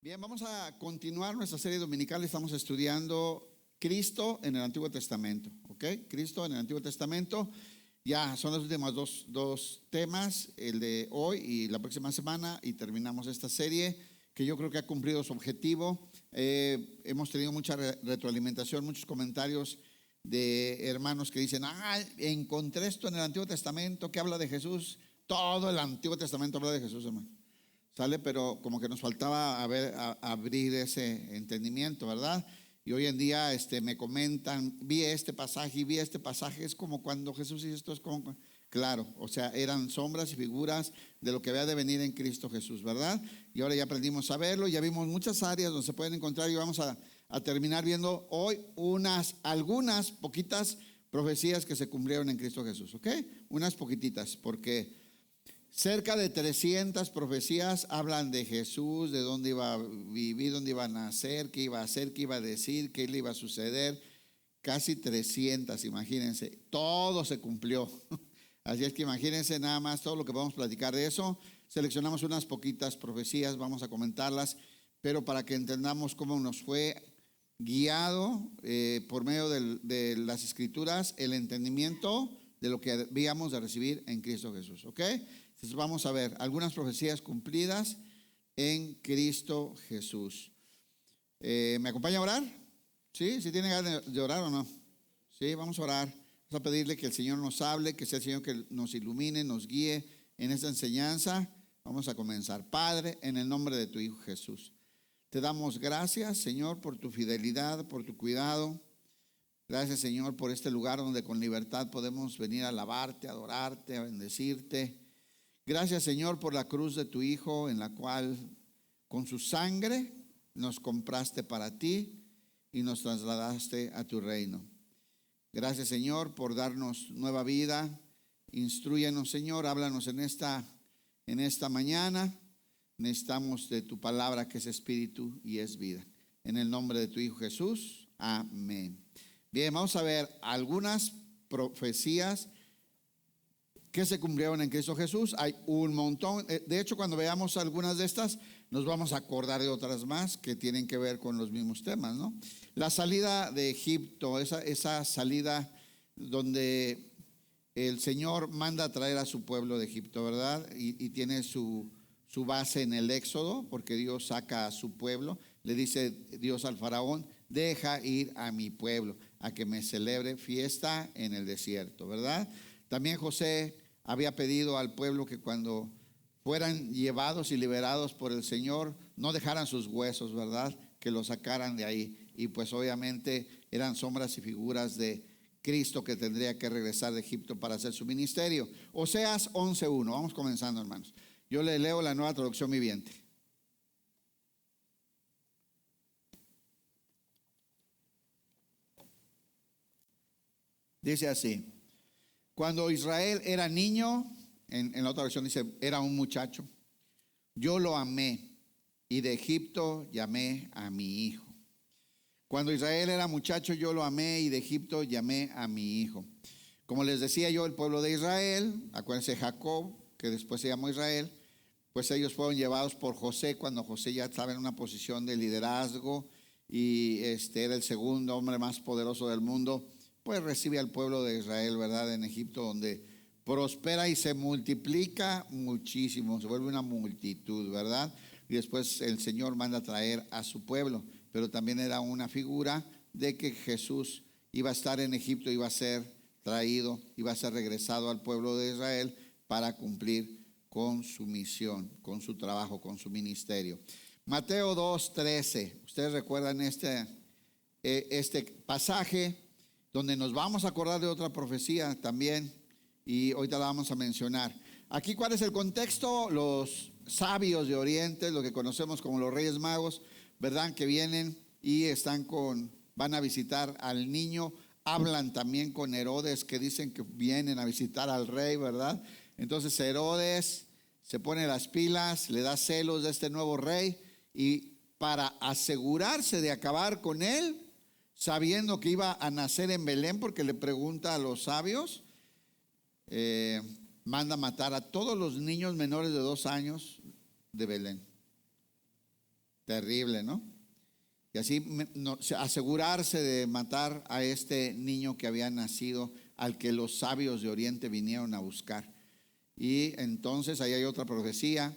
Bien, vamos a continuar nuestra serie dominical. Estamos estudiando Cristo en el Antiguo Testamento, ¿ok? Cristo en el Antiguo Testamento. Ya son los últimos dos temas, el de hoy y la próxima semana, y terminamos esta serie que yo creo que ha cumplido su objetivo. Hemos tenido mucha retroalimentación, muchos comentarios de hermanos que dicen: encontré esto en el Antiguo Testamento que habla de Jesús. Todo el Antiguo Testamento habla de Jesús, hermano. ¿Sale? Pero como que nos faltaba abrir ese entendimiento, ¿verdad? Y hoy en día me comentan: vi este pasaje y vi este pasaje. Es como cuando Jesús hizo esto, es como, claro, o sea, eran sombras y figuras de lo que había de venir en Cristo Jesús, ¿verdad? Y ahora ya aprendimos a verlo, ya vimos muchas áreas donde se pueden encontrar, y vamos a terminar viendo hoy algunas poquitas profecías que se cumplieron en Cristo Jesús, ¿ok? Unas poquititas, porque cerca de 300 profecías hablan de Jesús, de dónde iba a vivir, dónde iba a nacer, qué iba a hacer, qué iba a decir, qué le iba a suceder. Casi 300, imagínense, todo se cumplió. Así es que imagínense nada más todo lo que vamos a platicar de eso. Seleccionamos unas poquitas profecías, vamos a comentarlas, pero para que entendamos cómo nos fue guiado por medio de las Escrituras el entendimiento de lo que habíamos de recibir en Cristo Jesús, ¿ok? Entonces vamos a ver algunas profecías cumplidas en Cristo Jesús. ¿Me acompaña a orar? ¿Sí? ¿Sí tiene ganas de orar o no? Sí, vamos a orar. Vamos a pedirle que el Señor nos hable, que sea el Señor que nos ilumine, nos guíe en esta enseñanza. Vamos a comenzar. Padre, en el nombre de tu Hijo Jesús, te damos gracias, Señor, por tu fidelidad, por tu cuidado. Gracias, Señor, por este lugar donde con libertad podemos venir a alabarte, a adorarte, a bendecirte. Gracias, Señor, por la cruz de tu Hijo, en la cual con su sangre nos compraste para ti y nos trasladaste a tu reino. Gracias, Señor, por darnos nueva vida. Instrúyenos, Señor, háblanos en esta mañana. Necesitamos de tu palabra, que es espíritu y es vida. En el nombre de tu Hijo Jesús, amén. Bien, vamos a ver algunas profecías que se cumplieron en Cristo Jesús. Hay un montón. De hecho, cuando veamos algunas de estas, nos vamos a acordar de otras más que tienen que ver con los mismos temas, ¿no? La salida de Egipto, esa salida donde el Señor manda a traer a su pueblo de Egipto, ¿verdad? Y tiene su base en el Éxodo, porque Dios saca a su pueblo. Le dice Dios al faraón: deja ir a mi pueblo a que me celebre fiesta en el desierto, ¿verdad? También José había pedido al pueblo que cuando fueran llevados y liberados por el Señor, no dejaran sus huesos, ¿verdad? Que los sacaran de ahí. Y pues obviamente eran sombras y figuras de Cristo, que tendría que regresar de Egipto para hacer su ministerio. Oseas 11:1. Vamos comenzando, hermanos. Yo le leo la Nueva Traducción Viviente. Dice así: cuando Israel era niño, en la otra versión dice era un muchacho, yo lo amé y de Egipto llamé a mi hijo. Cuando Israel era muchacho, yo lo amé y de Egipto llamé a mi hijo. Como les decía yo, el pueblo de Israel, acuérdense Jacob, que después se llamó Israel, pues ellos fueron llevados por José cuando José ya estaba en una posición de liderazgo y era el segundo hombre más poderoso del mundo. Pues recibe al pueblo de Israel, ¿verdad? En Egipto, donde prospera y se multiplica muchísimo, se vuelve una multitud, ¿verdad? Y después el Señor manda a traer a su pueblo, pero también era una figura de que Jesús iba a estar en Egipto, iba a ser traído, iba a ser regresado al pueblo de Israel para cumplir con su misión, con su trabajo, con su ministerio. Mateo 2:13, ustedes recuerdan este pasaje, donde nos vamos a acordar de otra profecía también, y ahorita la vamos a mencionar. Aquí, ¿cuál es el contexto? Los sabios de Oriente, lo que conocemos como los Reyes Magos, ¿verdad? Que vienen y van a visitar al niño. Hablan también con Herodes, que dicen que vienen a visitar al rey, ¿verdad? Entonces Herodes se pone las pilas, le da celos de este nuevo rey, y para asegurarse de acabar con él, sabiendo que iba a nacer en Belén, porque le pregunta a los sabios, manda matar a todos los niños menores de 2 años de Belén. Terrible, ¿no? Y así asegurarse de matar a este niño que había nacido, al que los sabios de Oriente vinieron a buscar. Y entonces ahí hay otra profecía,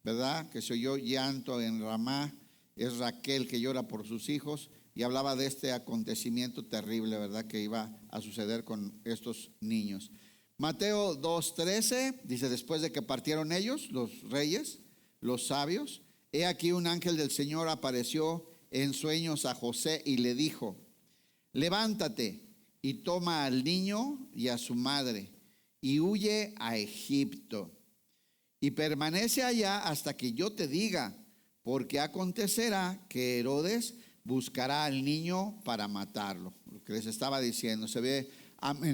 ¿verdad? Que se oyó llanto en Ramá, es Raquel que llora por sus hijos, y hablaba de este acontecimiento terrible, ¿verdad? Que iba a suceder con estos niños. Mateo 2:13 dice: después de que partieron ellos, los reyes, los sabios, he aquí un ángel del Señor apareció en sueños a José y le dijo: levántate y toma al niño y a su madre y huye a Egipto y permanece allá hasta que yo te diga, porque acontecerá que Herodes buscará al niño para matarlo. Lo que les estaba diciendo, se ve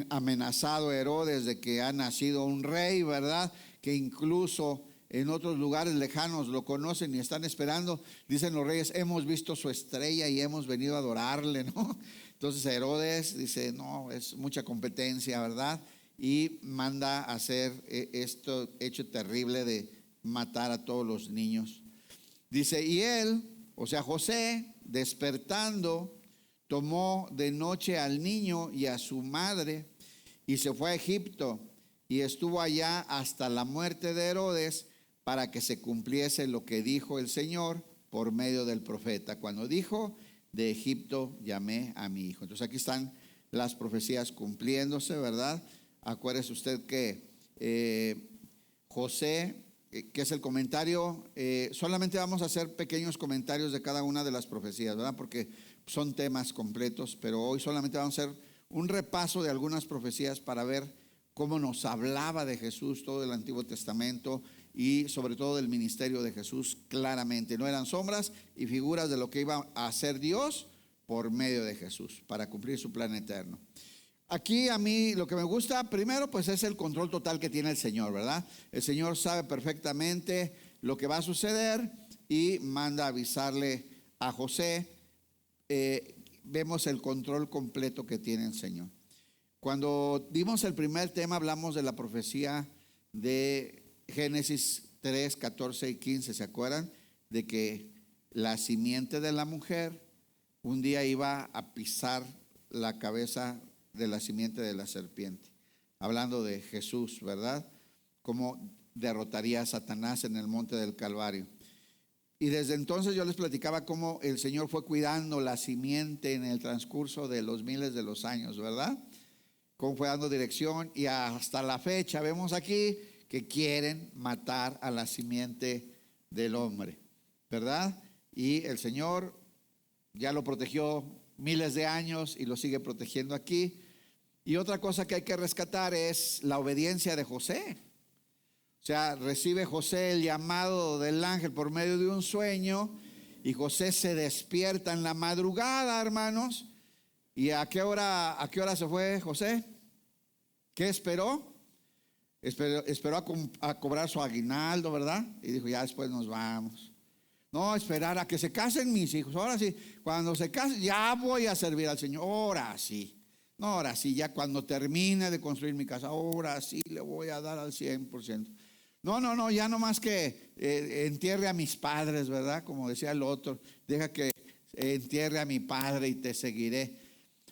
amenazado Herodes de que ha nacido un rey, ¿verdad? Que incluso en otros lugares lejanos lo conocen y están esperando. Dicen los reyes: hemos visto su estrella y hemos venido a adorarle, ¿no? Entonces Herodes dice: no, es mucha competencia, ¿verdad? Y manda a hacer esto hecho terrible de matar a todos los niños. Dice: y él, o sea José, despertando, tomó de noche al niño y a su madre y se fue a Egipto y estuvo allá hasta la muerte de Herodes, para que se cumpliese lo que dijo el Señor por medio del profeta, cuando dijo: de Egipto llamé a mi hijo. Entonces aquí están las profecías cumpliéndose, ¿verdad? Acuérdese usted que José, que es el comentario, solamente vamos a hacer pequeños comentarios de cada una de las profecías, ¿verdad? Porque son temas completos, pero hoy solamente vamos a hacer un repaso de algunas profecías para ver cómo nos hablaba de Jesús todo el Antiguo Testamento y sobre todo del ministerio de Jesús claramente. No eran sombras y figuras de lo que iba a hacer Dios por medio de Jesús para cumplir su plan eterno. Aquí a mí lo que me gusta primero pues es el control total que tiene el Señor, ¿verdad? El Señor sabe perfectamente lo que va a suceder y manda avisarle a José. Vemos el control completo que tiene el Señor. Cuando dimos el primer tema hablamos de la profecía de Génesis 3, 14 y 15, ¿se acuerdan? De que la simiente de la mujer un día iba a pisar la cabeza de la simiente de la serpiente. Hablando de Jesús, ¿verdad? Cómo derrotaría a Satanás en el monte del Calvario. Y desde entonces yo les platicaba cómo el Señor fue cuidando la simiente en el transcurso de los miles de los años, ¿verdad? Cómo fue dando dirección, y hasta la fecha vemos aquí que quieren matar a la simiente del hombre, ¿verdad? Y el Señor ya lo protegió miles de años y lo sigue protegiendo aquí. Y otra cosa que hay que rescatar es la obediencia de José. O sea, recibe José el llamado del ángel por medio de un sueño, y José se despierta en la madrugada, hermanos. ¿Y a qué hora se fue José? ¿Qué esperó? Esperó a cobrar su aguinaldo, ¿verdad? Y dijo: ya después nos vamos. No, esperar a que se casen mis hijos. Ahora sí, cuando se casen ya voy a servir al Señor. Ahora sí. No, ahora sí, ya cuando termine de construir mi casa, ahora sí le voy a dar al 100%. No, ya no más que entierre a mis padres, ¿verdad? Como decía el otro, deja que entierre a mi padre y te seguiré.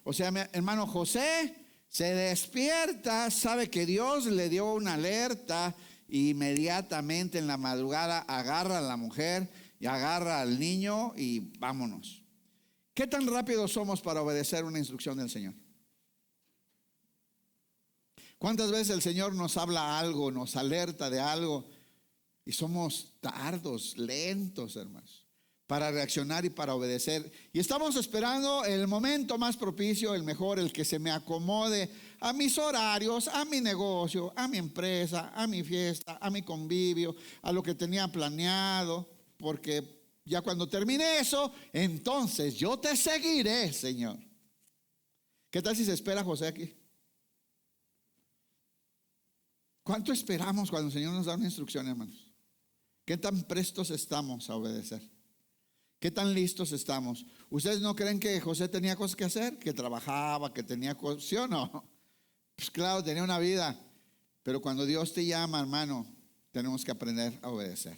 O sea, mi hermano José se despierta, sabe que Dios le dio una alerta, e inmediatamente en la madrugada agarra a la mujer y agarra al niño y vámonos. ¿Qué tan rápidos somos para obedecer una instrucción del Señor? ¿Cuántas veces el Señor nos habla algo, nos alerta de algo y somos tardos, lentos, hermanos, para reaccionar y para obedecer? Y estamos esperando el momento más propicio, el mejor, el que se me acomode a mis horarios, a mi negocio, a mi empresa, a mi fiesta, a mi convivio, a lo que tenía planeado, porque ya cuando termine eso, entonces yo te seguiré, Señor. ¿Qué tal si se espera José aquí? ¿Cuánto esperamos cuando el Señor nos da una instrucción, hermanos? ¿Qué tan prestos estamos a obedecer? ¿Qué tan listos estamos? ¿Ustedes no creen que José tenía cosas que hacer? Que trabajaba, que tenía cosas, ¿sí o no? Pues claro, tenía una vida. Pero cuando Dios te llama, hermano, tenemos que aprender a obedecer.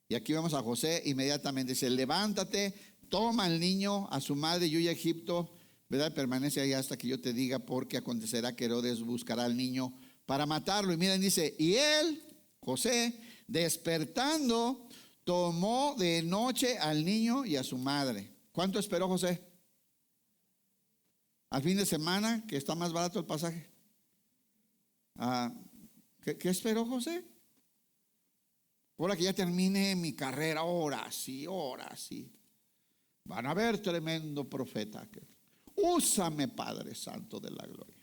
Y aquí vemos a José inmediatamente. Dice, levántate, toma al niño, a su madre y huye a Egipto, ¿verdad? Permanece allá hasta que yo te diga, porque acontecerá que Herodes buscará al niño para matarlo. Y miren, dice, y él, José, despertando, tomó de noche al niño y a su madre. ¿Cuánto esperó José? Al fin de semana, que está más barato el pasaje. ¿Qué esperó José? Ahora que ya termine mi carrera, ahora sí. Van a ver tremendo profeta. Úsame, Padre Santo de la gloria.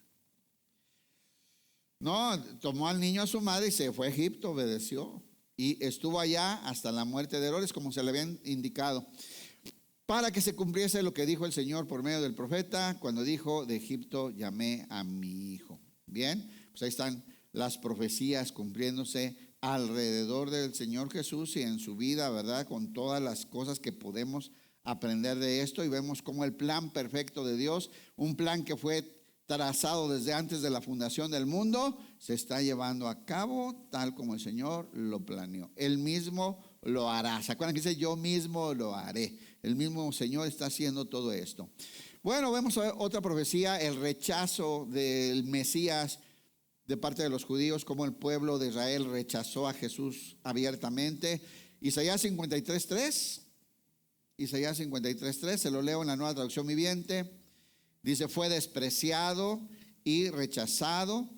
No, tomó al niño a su madre y se fue a Egipto, obedeció. Y estuvo allá hasta la muerte de Herodes, como se le habían indicado, para que se cumpliese lo que dijo el Señor por medio del profeta, cuando dijo, de Egipto llamé a mi hijo. Bien, pues ahí están las profecías cumpliéndose alrededor del Señor Jesús y en su vida, ¿verdad? Con todas las cosas que podemos aprender de esto, y vemos cómo el plan perfecto de Dios, un plan que fue trazado desde antes de la fundación del mundo, se está llevando a cabo tal como el Señor lo planeó. Él mismo lo hará. ¿Se acuerdan que dice, yo mismo lo haré? El mismo Señor está haciendo todo esto. Bueno, vemos otra profecía, el rechazo del Mesías de parte de los judíos, como el pueblo de Israel rechazó a Jesús abiertamente. Isaías 53:3. Isaías 53:3, se lo leo en la Nueva Traducción Viviente. Dice, fue despreciado y rechazado,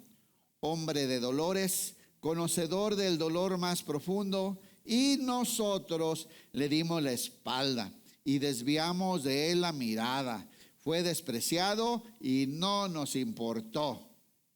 hombre de dolores, conocedor del dolor más profundo, y nosotros le dimos la espalda y desviamos de él la mirada. Fue despreciado y no nos importó.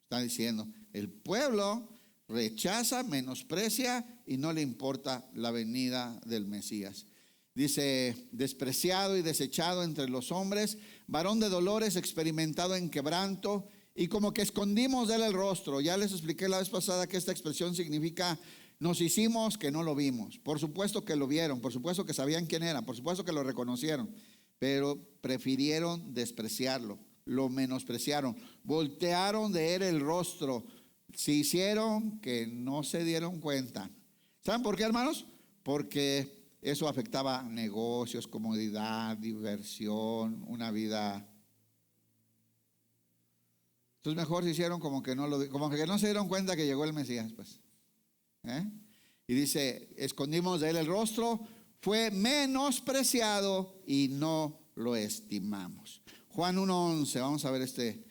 Está diciendo, el pueblo rechaza, menosprecia y no le importa la venida del Mesías. Dice, despreciado y desechado entre los hombres, varón de dolores, experimentado en quebranto, y como que escondimos de él el rostro. Ya les expliqué la vez pasada que esta expresión significa, nos hicimos que no lo vimos. Por supuesto que lo vieron, por supuesto que sabían quién era, por supuesto que lo reconocieron, pero prefirieron despreciarlo, lo menospreciaron, voltearon de él el rostro, se hicieron que no se dieron cuenta. ¿Saben por qué, hermanos? Porque eso afectaba negocios, comodidad, diversión, una vida. Entonces mejor se hicieron como que no se dieron cuenta que llegó el Mesías, pues. Y dice, escondimos de él el rostro, fue menospreciado y no lo estimamos. Juan 1:11, vamos a ver este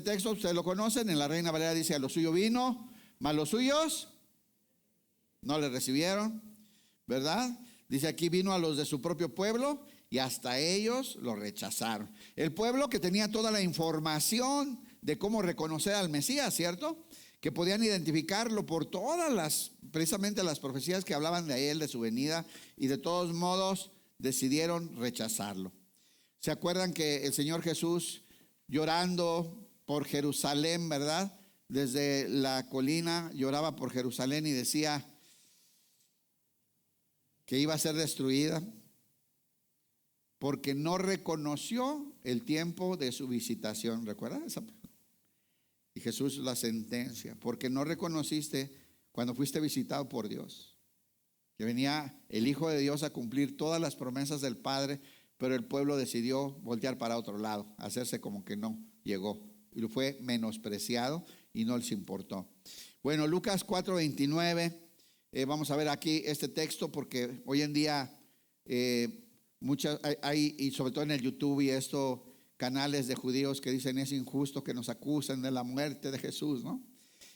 texto, ustedes lo conocen, en la Reina Valera dice, a lo suyo vino, mas los suyos no le recibieron, ¿verdad? Dice aquí, vino a los de su propio pueblo y hasta ellos lo rechazaron. El pueblo que tenía toda la información de cómo reconocer al Mesías, ¿cierto? Que podían identificarlo por todas precisamente las profecías que hablaban de él, de su venida, y de todos modos decidieron rechazarlo. ¿Se acuerdan que el Señor Jesús, llorando por Jerusalén, ¿verdad? Desde la colina lloraba por Jerusalén y decía que iba a ser destruida porque no reconoció el tiempo de su visitación? ¿Recuerdan esa? Y Jesús la sentencia, porque no reconociste cuando fuiste visitado por Dios, que venía el Hijo de Dios a cumplir todas las promesas del Padre, pero el pueblo decidió voltear para otro lado, hacerse como que no llegó, y lo fue menospreciado y no les importó. Bueno, Lucas 4:29. Vamos a ver aquí este texto, porque hoy en día muchas hay, y sobre todo en el YouTube y esto, canales de judíos que dicen es injusto que nos acusen de la muerte de Jesús, ¿no?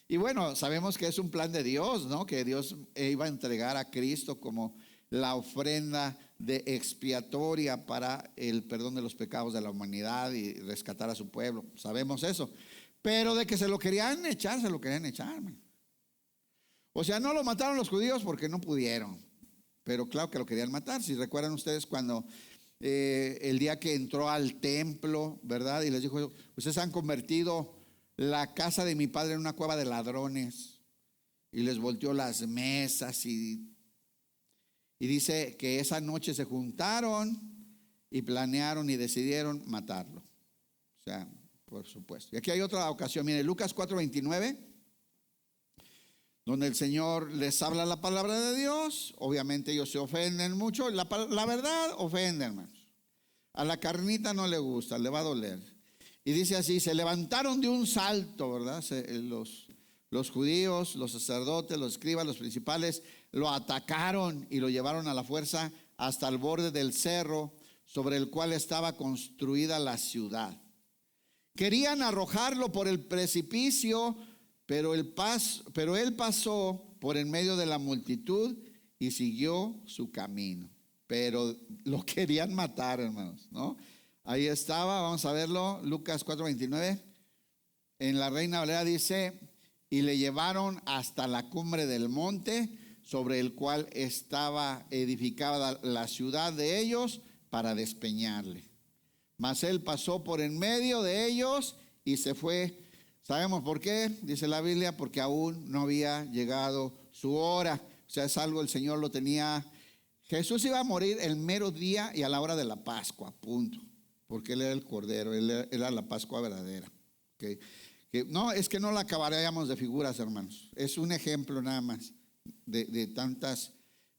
Y bueno, sabemos que es un plan de Dios, ¿no? Que Dios iba a entregar a Cristo como la ofrenda de expiatoria para el perdón de los pecados de la humanidad y rescatar a su pueblo. Sabemos eso. Pero de que se lo querían echar, man. O sea, no lo mataron los judíos porque no pudieron, pero claro que lo querían matar. Si recuerdan ustedes cuando el día que entró al templo, ¿verdad? Y les dijo, ustedes han convertido la casa de mi padre en una cueva de ladrones. Y les volteó las mesas y dice que esa noche se juntaron y planearon y decidieron matarlo. O sea, por supuesto. Y aquí hay otra ocasión, mire, Lucas 4:29. donde el Señor les habla la palabra de Dios. Obviamente ellos se ofenden mucho. La verdad ofende, hermanos. A la carnita no le gusta, le va a doler. Y dice así: se levantaron de un salto, ¿verdad? Los judíos, los sacerdotes, los escribas, los principales, lo atacaron y lo llevaron a la fuerza hasta el borde del cerro sobre el cual estaba construida la ciudad. Querían arrojarlo por el precipicio, pero él pasó por en medio de la multitud y siguió su camino. Pero lo querían matar, hermanos, ¿no? Ahí estaba, vamos a verlo, Lucas 4:29. En la Reina Valera dice: y le llevaron hasta la cumbre del monte sobre el cual estaba edificada la ciudad de ellos, para despeñarle. Mas él pasó por en medio de ellos y se fue. ¿Sabemos por qué? Dice la Biblia: porque aún no había llegado su hora. O sea, es algo, el Señor lo tenía. Jesús iba a morir el mero día y a la hora de la Pascua, punto. Porque Él era el Cordero, Él era la Pascua verdadera. ¿Okay? No, es que no la acabaríamos de figuras, hermanos. Es un ejemplo nada más de tantas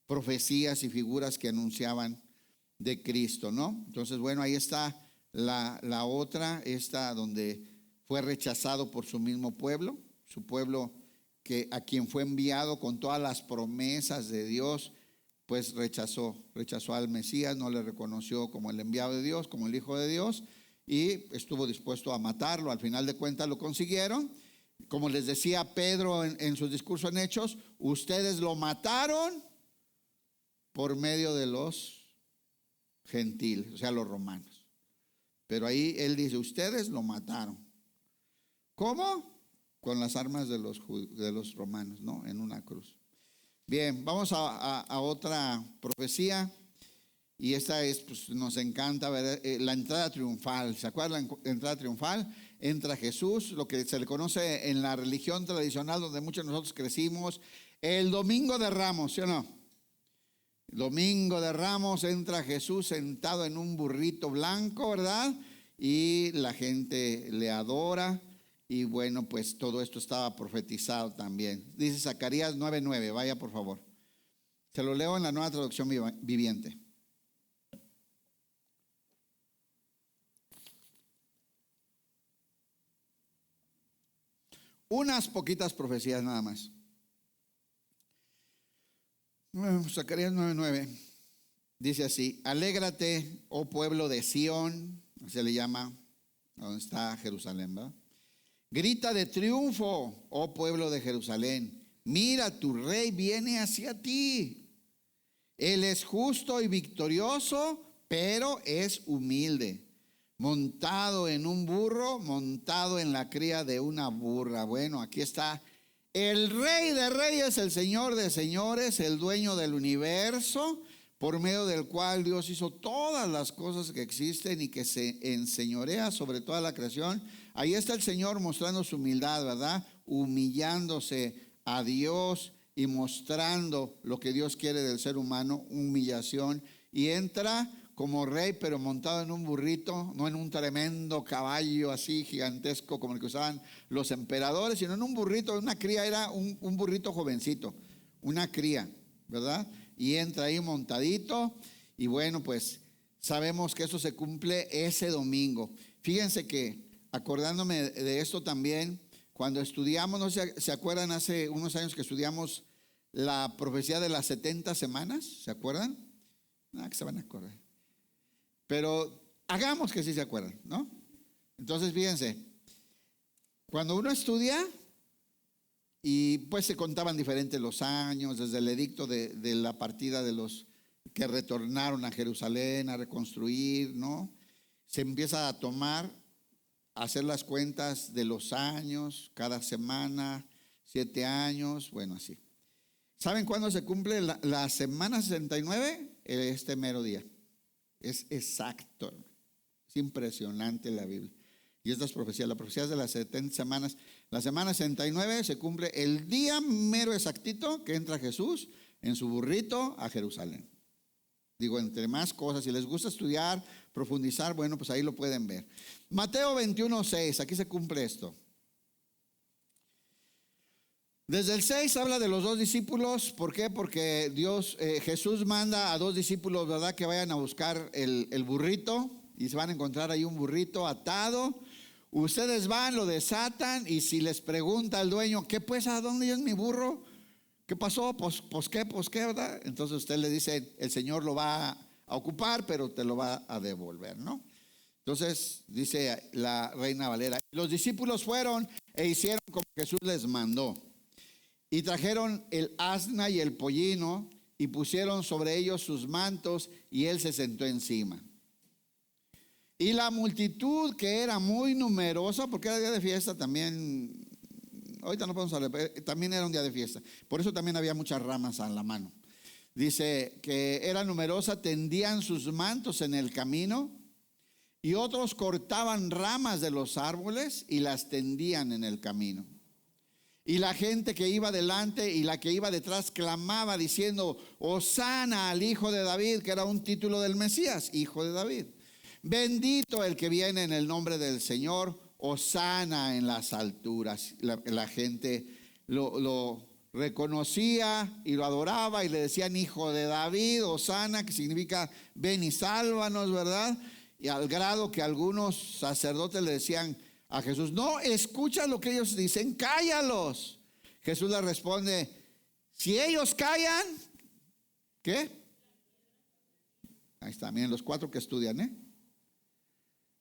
profecías y figuras que anunciaban de Cristo, ¿no? Entonces, bueno, ahí está la otra, esta donde fue rechazado por su mismo pueblo, su pueblo a quien fue enviado con todas las promesas de Dios, pues rechazó al Mesías, no le reconoció como el enviado de Dios, como el Hijo de Dios, y estuvo dispuesto a matarlo. Al final de cuentas lo consiguieron. Como les decía Pedro en su discurso en Hechos: ustedes lo mataron por medio de los gentiles, o sea, los romanos. Pero ahí él dice: ustedes lo mataron. ¿Cómo? Con las armas de los romanos, ¿no? En una cruz. Bien, vamos a otra profecía. Y esta es, pues nos encanta ver la entrada triunfal. ¿Se acuerdan la entrada triunfal? Entra Jesús, lo que se le conoce en la religión tradicional donde muchos de nosotros crecimos, el Domingo de Ramos, ¿sí o no? Domingo de Ramos, entra Jesús sentado en un burrito blanco, ¿verdad? Y la gente le adora. Y bueno, pues todo esto estaba profetizado también. Dice Zacarías 9:9, vaya por favor. Se lo leo en la Nueva Traducción Viviente. Unas poquitas profecías nada más. Zacarías 9:9 dice así: alégrate, oh pueblo de Sión, se le llama donde está Jerusalén, ¿verdad? Grita de triunfo, oh pueblo de Jerusalén. Mira, tu rey viene hacia ti. Él es justo y victorioso, pero es humilde, montado en un burro, montado en la cría de una burra. Bueno, aquí está el Rey de Reyes, el Señor de Señores, el dueño del universo, por medio del cual Dios hizo todas las cosas que existen y que se enseñorea sobre toda la creación. Ahí está el Señor mostrando su humildad, ¿verdad? Humillándose a Dios y mostrando lo que Dios quiere del ser humano, humillación. Y entra como rey, pero montado en un burrito, no en un tremendo caballo así gigantesco como el que usaban los emperadores, sino en un burrito, una cría, era un burrito jovencito, una cría, ¿verdad? Y entra ahí montadito. Y bueno, pues sabemos que eso se cumple ese domingo. Fíjense que, acordándome de esto también, cuando estudiamos, no sé si se acuerdan, hace unos años que estudiamos la profecía de las 70 semanas, ¿se acuerdan? No, que se van a acordar. Pero hagamos que sí se acuerdan, ¿no? Entonces, fíjense, cuando uno estudia, y pues se contaban diferentes los años, desde el edicto de la partida de los que retornaron a Jerusalén a reconstruir, ¿no? Se empieza a tomar, a hacer las cuentas de los años, cada semana, 7 años, bueno, así. ¿Saben cuándo se cumple la semana 69? Este mero día. Es exacto. Es impresionante la Biblia. Y estas profecías, las profecías de las 70 semanas, la semana 69 se cumple el día mero exactito que entra Jesús en su burrito a Jerusalén. Digo, entre más cosas, si les gusta estudiar, profundizar, bueno, pues ahí lo pueden ver. Mateo 21:6, aquí se cumple esto. Desde el 6 habla de los dos discípulos. ¿Por qué? Porque Jesús manda a dos discípulos, ¿verdad?, que vayan a buscar el burrito, y se van a encontrar ahí un burrito atado. Ustedes van, lo desatan, y si les pregunta el dueño, ¿qué pues? ¿A dónde es mi burro? ¿Qué pasó? Pues qué, ¿verdad? Entonces usted le dice, el Señor lo va a ocupar, pero te lo va a devolver, ¿no? Entonces dice la Reina Valera: los discípulos fueron e hicieron como Jesús les mandó, y trajeron el asna y el pollino, y pusieron sobre ellos sus mantos, y él se sentó encima. Y la multitud, que era muy numerosa, porque era día de fiesta también, ahorita no podemos hablar, pero también era un día de fiesta, por eso también había muchas ramas a la mano. Dice que era numerosa, tendían sus mantos en el camino, y otros cortaban ramas de los árboles y las tendían en el camino. Y la gente que iba delante y la que iba detrás clamaba diciendo: Hosana al Hijo de David, que era un título del Mesías, Hijo de David. Bendito el que viene en el nombre del Señor, hosana en las alturas. La gente lo reconocía y lo adoraba y le decían: Hijo de David, hosana, que significa ven y sálvanos, ¿verdad? Y al grado que algunos sacerdotes le decían a Jesús: no, escucha lo que ellos dicen, cállalos. Jesús le responde: si ellos callan, ¿qué? Ahí está, miren los cuatro que estudian,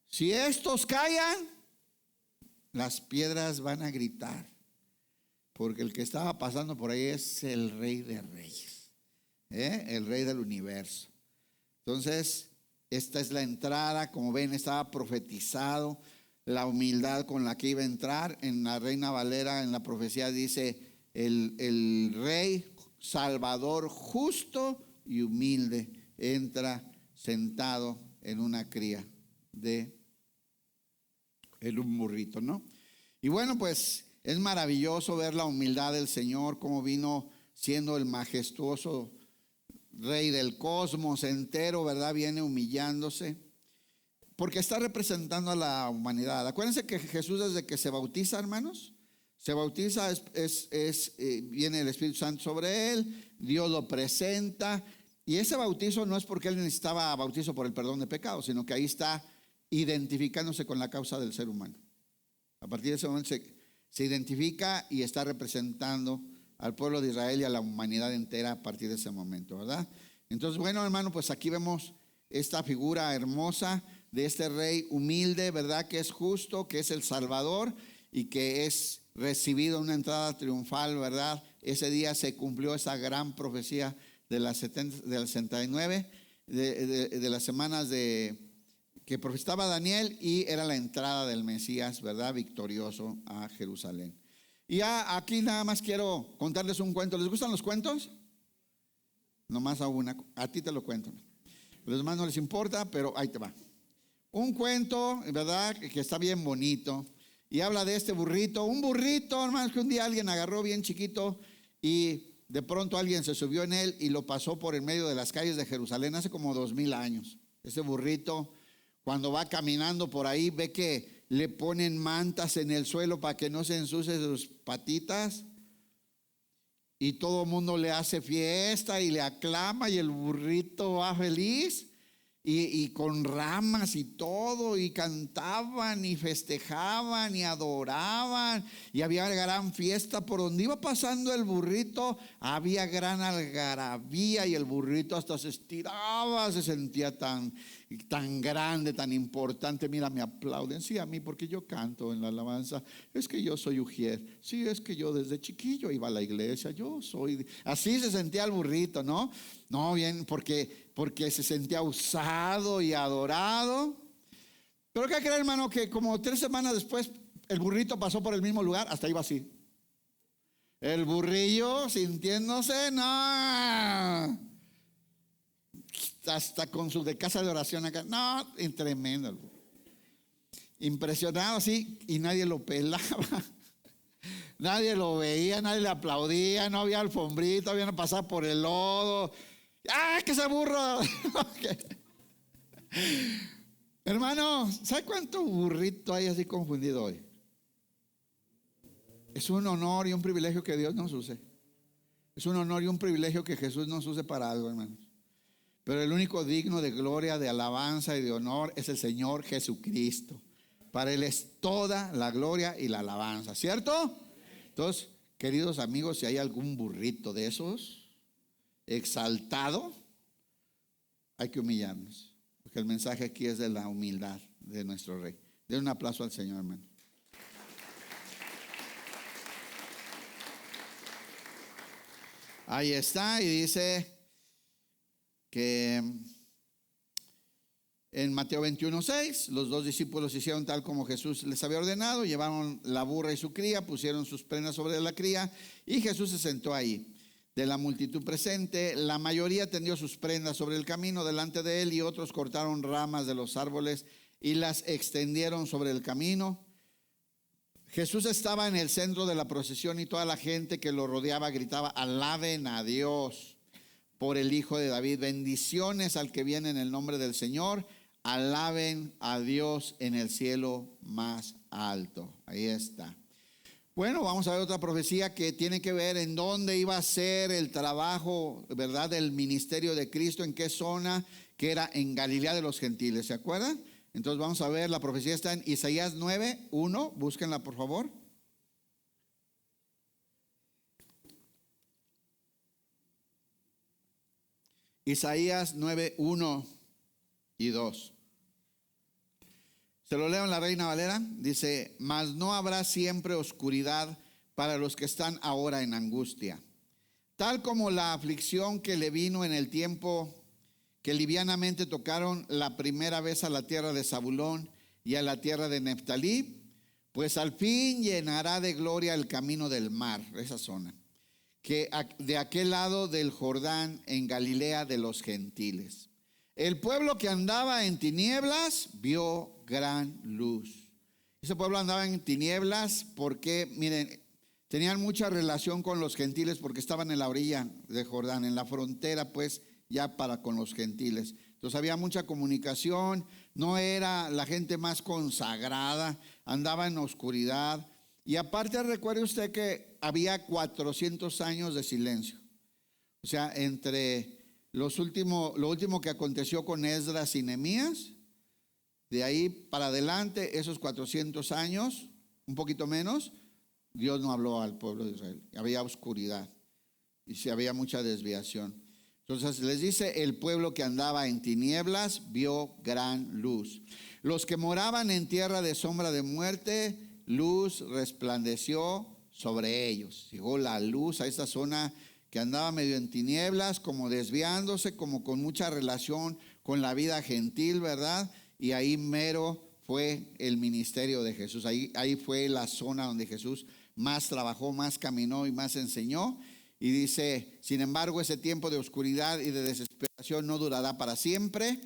si estos callan, las piedras van a gritar, porque el que estaba pasando por ahí es el Rey de Reyes, el Rey del universo. Entonces, esta es la entrada. Como ven, estaba profetizado la humildad con la que iba a entrar. En la Reina Valera, en la profecía dice: el Rey Salvador justo y humilde entra sentado en una cría en un burrito, ¿no? Y bueno, pues es maravilloso ver la humildad del Señor, cómo vino siendo el majestuoso Rey del cosmos entero, ¿verdad? Viene humillándose, porque está representando a la humanidad. Acuérdense que Jesús, desde que se bautiza, hermanos, se bautiza, viene el Espíritu Santo sobre él, Dios lo presenta, y ese bautizo no es porque él necesitaba bautizo por el perdón de pecados, sino que ahí está identificándose con la causa del ser humano. A partir de ese momento se identifica y está representando al pueblo de Israel y a la humanidad entera a partir de ese momento, ¿verdad? Entonces, bueno, hermano, pues aquí vemos esta figura hermosa de este rey humilde, ¿verdad? Que es justo, que es el Salvador y que es recibido en una entrada triunfal, ¿verdad? Ese día se cumplió esa gran profecía de las 69, de las semanas que profetizaba Daniel, y era la entrada del Mesías, ¿verdad? Victorioso a Jerusalén. Y ya aquí nada más quiero contarles un cuento. ¿Les gustan los cuentos? Nomás a ti te lo cuento. A los demás no les importa, pero ahí te va. Un cuento, ¿verdad? Que está bien bonito. Y habla de este burrito. Un burrito, hermanos, que un día alguien agarró bien chiquito y de pronto alguien se subió en él y lo pasó por en medio de las calles de Jerusalén hace como 2000 años. Ese burrito, cuando va caminando por ahí, ve que le ponen mantas en el suelo para que no se ensucie sus patitas. Y todo el mundo le hace fiesta y le aclama, y el burrito va feliz. Y con ramas y todo, y cantaban y festejaban y adoraban, y había gran fiesta. Por donde iba pasando el burrito había gran algarabía, y el burrito hasta se estiraba, se sentía tan grande, tan importante. Mira, me aplauden, sí, a mí, porque yo canto en la alabanza. Es que yo soy ujier, sí, es que yo desde chiquillo iba a la iglesia, yo soy. Así se sentía el burrito, ¿no? No, bien, porque se sentía usado y adorado. Pero ¿qué cree, hermano? Que como 3 semanas después el burrito pasó por el mismo lugar, hasta iba así. El burrillo sintiéndose, no, hasta con su de casa de oración acá, no, tremendo. Impresionado así, y nadie lo pelaba. Nadie lo veía, nadie le aplaudía, no había alfombrita, habían pasado por el lodo. ¡Ah, que se burro! Hermano, ¿sabe cuánto burrito hay así confundido hoy? Es un honor y un privilegio que Dios nos use. Es un honor y un privilegio que Jesús nos use para algo, hermanos. Pero el único digno de gloria, de alabanza y de honor es el Señor Jesucristo. Para Él es toda la gloria y la alabanza, ¿cierto? Entonces, queridos amigos, si hay algún burrito de esos exaltado, hay que humillarnos, porque el mensaje aquí es de la humildad de nuestro Rey. Den un aplauso al Señor, hermano. Ahí está, y dice que en Mateo 21:6, los dos discípulos hicieron tal como Jesús les había ordenado, llevaron la burra y su cría, pusieron sus prendas sobre la cría y Jesús se sentó ahí. De la multitud presente, la mayoría tendió sus prendas sobre el camino delante de él y otros cortaron ramas de los árboles y las extendieron sobre el camino. Jesús estaba en el centro de la procesión y toda la gente que lo rodeaba gritaba: alaben a Dios por el Hijo de David, bendiciones al que viene en el nombre del Señor, alaben a Dios en el cielo más alto. Ahí está. Bueno, vamos a ver otra profecía que tiene que ver en dónde iba a ser el trabajo, ¿verdad?, del ministerio de Cristo, en qué zona, que era en Galilea de los Gentiles, ¿se acuerdan? Entonces vamos a ver, la profecía está en Isaías 9:1, búsquenla por favor. Isaías 9:1 y 2. Se lo leo en la Reina Valera. Dice: mas no habrá siempre oscuridad para los que están ahora en angustia, tal como la aflicción que le vino en el tiempo que livianamente tocaron la primera vez a la tierra de Zabulón y a la tierra de Neftalí, pues al fin llenará de gloria el camino del mar, esa zona, que de aquel lado del Jordán, en Galilea de los gentiles. El pueblo que andaba en tinieblas vio gran luz. Ese pueblo andaba en tinieblas porque, miren, tenían mucha relación con los gentiles porque estaban en la orilla de Jordán, en la frontera, pues, ya para con los gentiles. Entonces había mucha comunicación, no era la gente más consagrada, andaba en oscuridad. Y aparte, recuerde usted que había 400 años de silencio. O sea, entre lo último que aconteció con Esdras y Nehemías, de ahí para adelante, esos 400 años, un poquito menos, Dios no habló al pueblo de Israel. Había oscuridad y había mucha desviación. Entonces les dice: el pueblo que andaba en tinieblas vio gran luz. Los que moraban en tierra de sombra de muerte, luz resplandeció sobre ellos. Llegó la luz a esta zona que andaba medio en tinieblas, como desviándose, como con mucha relación con la vida gentil, ¿verdad? Y ahí mero fue el ministerio de Jesús. Ahí fue la zona donde Jesús más trabajó, más caminó y más enseñó. Y dice: sin embargo, ese tiempo de oscuridad y de desesperación no durará para siempre.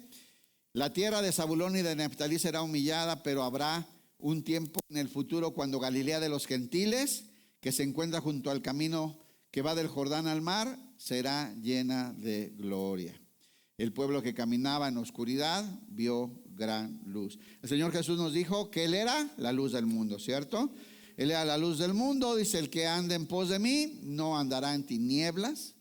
La tierra de Zabulón y de Neftalí será humillada, pero habrá un tiempo en el futuro cuando Galilea de los gentiles, que se encuentra junto al camino que va del Jordán al mar, será llena de gloria. El pueblo que caminaba en oscuridad vio gran luz. El Señor Jesús nos dijo que Él era la luz del mundo, ¿cierto? Él era la luz del mundo. Dice: el que ande en pos de mí no andará en tinieblas.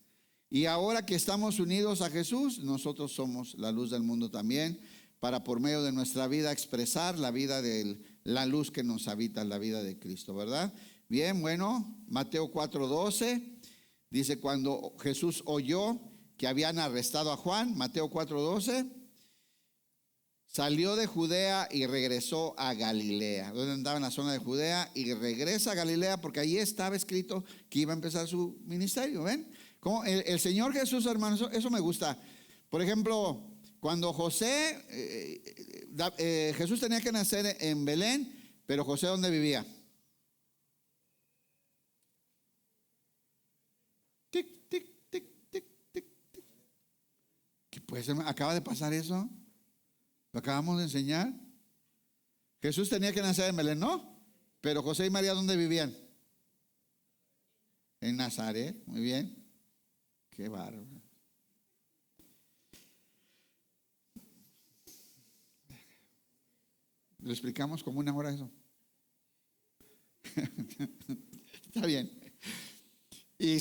Y ahora que estamos unidos a Jesús, nosotros somos la luz del mundo también, para por medio de nuestra vida expresar la vida de la luz que nos habita, la vida de Cristo, ¿verdad? Bien, bueno, Mateo 4:12 dice: cuando Jesús oyó que habían arrestado a Juan, Mateo 4:12, salió de Judea y regresó a Galilea. Donde andaba, en la zona de Judea, y regresa a Galilea porque ahí estaba escrito que iba a empezar su ministerio. ¿Ven? Como el Señor Jesús, hermanos, eso me gusta. Por ejemplo, cuando Jesús tenía que nacer en Belén, pero José, ¿dónde vivía? Tic, tic, tic, tic, tic, tic. ¿Qué pues acaba de pasar eso? Lo acabamos de enseñar. Jesús tenía que nacer en Belén, ¿no? Pero José y María, ¿dónde vivían? En Nazaret. Muy bien. Qué bárbaro. Lo explicamos como una hora eso.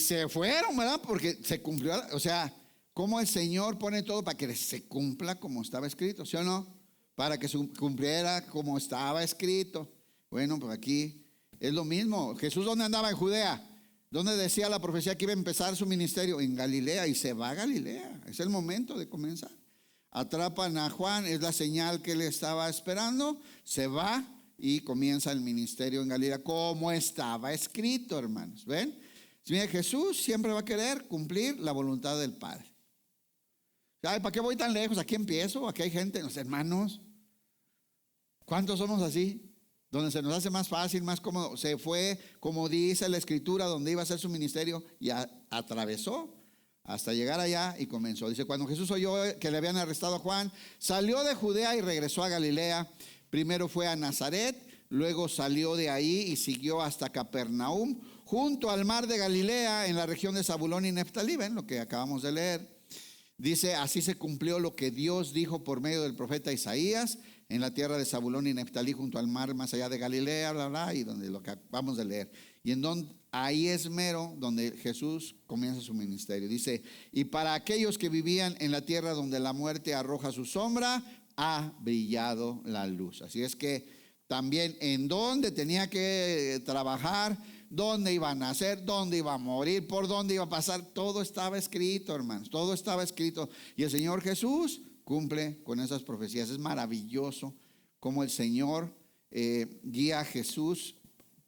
se fueron, ¿verdad? Porque se cumplió, o sea, cómo el Señor pone todo para que se cumpla como estaba escrito, ¿sí o no? Para que se cumpliera como estaba escrito. Bueno, pues aquí es lo mismo. Jesús, ¿dónde andaba? En Judea. ¿Dónde decía la profecía que iba a empezar su ministerio? En Galilea, y se va a Galilea. Es el momento de comenzar. Atrapan a Juan, es la señal que él estaba esperando. Se va y comienza el ministerio en Galilea, como estaba escrito, hermanos. ¿Ven? Mira, Jesús siempre va a querer cumplir la voluntad del Padre. Ay, ¿para qué voy tan lejos? Aquí empiezo, aquí hay gente, los hermanos. ¿Cuántos somos así? Donde se nos hace más fácil, más cómodo. Se fue, como dice la Escritura, donde iba a hacer su ministerio y atravesó hasta llegar allá y comenzó. Dice, cuando Jesús oyó que le habían arrestado a Juan, salió de Judea y regresó a Galilea. Primero fue a Nazaret, luego salió de ahí y siguió hasta Capernaum, junto al mar de Galilea, en la región de Zabulón y Neftalí. ¿Ven lo que acabamos de leer? Dice, así se cumplió lo que Dios dijo por medio del profeta Isaías, en la tierra de Zabulón y Neftalí, junto al mar, más allá de Galilea, bla, bla, y donde lo que acabamos de leer. Y en donde, ahí es mero donde Jesús comienza su ministerio. Dice, y para aquellos que vivían en la tierra donde la muerte arroja su sombra, ha brillado la luz. Así es que también en donde tenía que trabajar, dónde iba a nacer, dónde iba a morir, por dónde iba a pasar, todo estaba escrito, hermanos, todo estaba escrito. Y el Señor Jesús cumple con esas profecías. Es maravilloso cómo el Señor guía a Jesús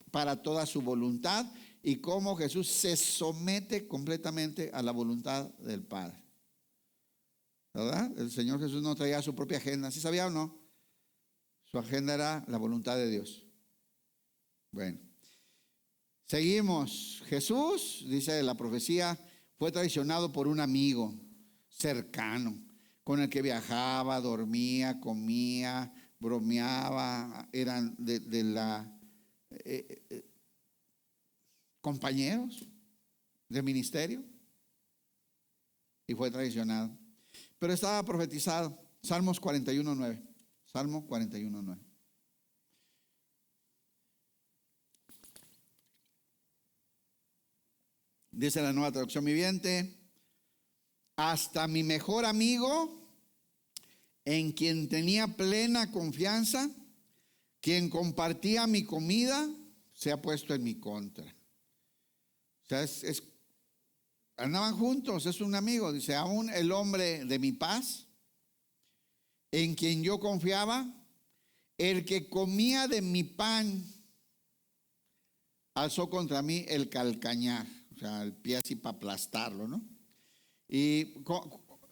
para toda su voluntad y cómo Jesús se somete completamente a la voluntad del Padre. ¿Verdad? El Señor Jesús no traía su propia agenda, ¿sí sabía o no? Su agenda era la voluntad de Dios. Bueno, seguimos. Jesús, dice la profecía, fue traicionado por un amigo cercano, con el que viajaba, dormía, comía, bromeaba, eran de la compañeros de ministerio, y fue traicionado. Pero estaba profetizado. Salmos 41:9. Salmo 41:9. Dice la Nueva Traducción Viviente: hasta mi mejor amigo, en quien tenía plena confianza, quien compartía mi comida, se ha puesto en mi contra. O sea, andaban juntos, es un amigo. Dice, aún el hombre de mi paz, en quien yo confiaba, el que comía de mi pan, alzó contra mí el calcañar. O sea, el pie así para aplastarlo, ¿no? Y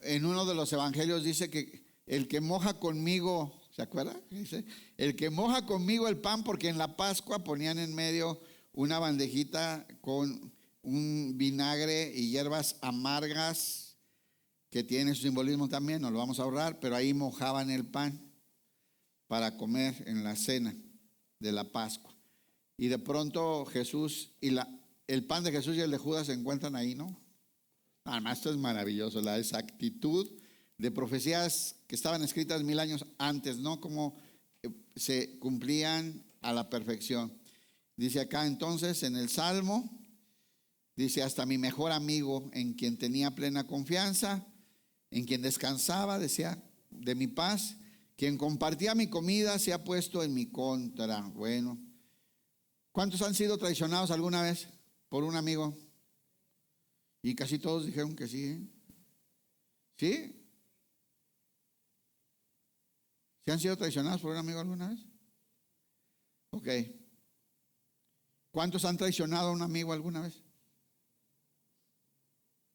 en uno de los evangelios dice que el que moja conmigo, ¿se acuerda? Dice, el que moja conmigo el pan, porque en la Pascua ponían en medio una bandejita con un vinagre y hierbas amargas que tiene su simbolismo también, nos lo vamos a ahorrar, pero ahí mojaban el pan para comer en la cena de la Pascua. Y de pronto Jesús y el pan de Jesús y el de Judas se encuentran ahí, ¿no? Además, esto es maravilloso, la exactitud de profecías que estaban escritas 1000 años antes, ¿no? Como se cumplían a la perfección. Dice acá entonces en el Salmo, dice, hasta mi mejor amigo, en quien tenía plena confianza, en quien descansaba, decía, de mi paz, quien compartía mi comida, se ha puesto en mi contra. Bueno, ¿cuántos han sido traicionados alguna vez por un amigo? Y casi todos dijeron que sí, ¿eh? ¿Sí? ¿Sí han sido traicionados por un amigo alguna vez? Ok. ¿Cuántos han traicionado a un amigo alguna vez?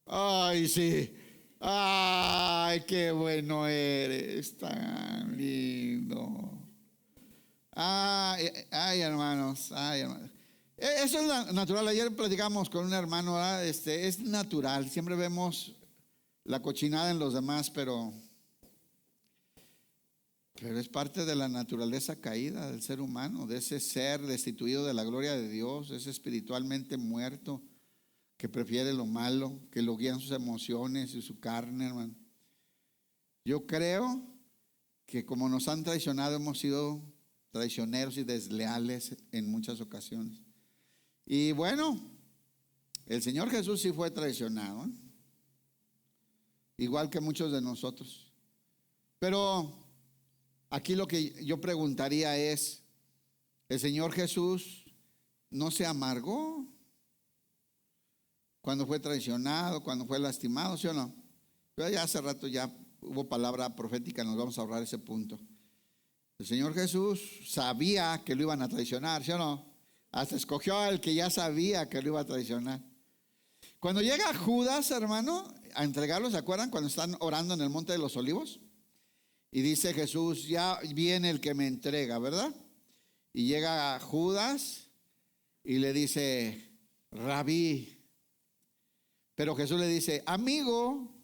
Ay, sí. Ay, qué bueno eres, tan lindo. Ay, ay, hermanos, ay, hermanos. Eso es natural. Ayer platicamos con un hermano, ¿verdad? Es natural. Siempre vemos la cochinada en los demás, pero es parte de la naturaleza caída del ser humano, de ese ser destituido de la gloria de Dios, ese espiritualmente muerto que prefiere lo malo, que lo guían sus emociones y su carne, hermano. Yo creo que como nos han traicionado, hemos sido traicioneros y desleales en muchas ocasiones. Y bueno, El Señor Jesús sí fue traicionado, ¿eh? Igual que muchos de nosotros. Pero aquí lo que yo preguntaría es, ¿el Señor Jesús no se amargó cuando fue traicionado, cuando fue lastimado, sí o no? Pero ya hace rato ya hubo palabra profética, nos vamos a ahorrar ese punto. El Señor Jesús sabía que lo iban a traicionar, ¿sí o no? Hasta escogió al que ya sabía que lo iba a traicionar. Cuando llega Judas, hermano, a entregarlo, ¿se acuerdan? Cuando están orando en el Monte de los Olivos. Y dice Jesús, ya viene el que me entrega, ¿verdad? Y llega Judas y le dice, Rabí. Pero Jesús le dice, amigo,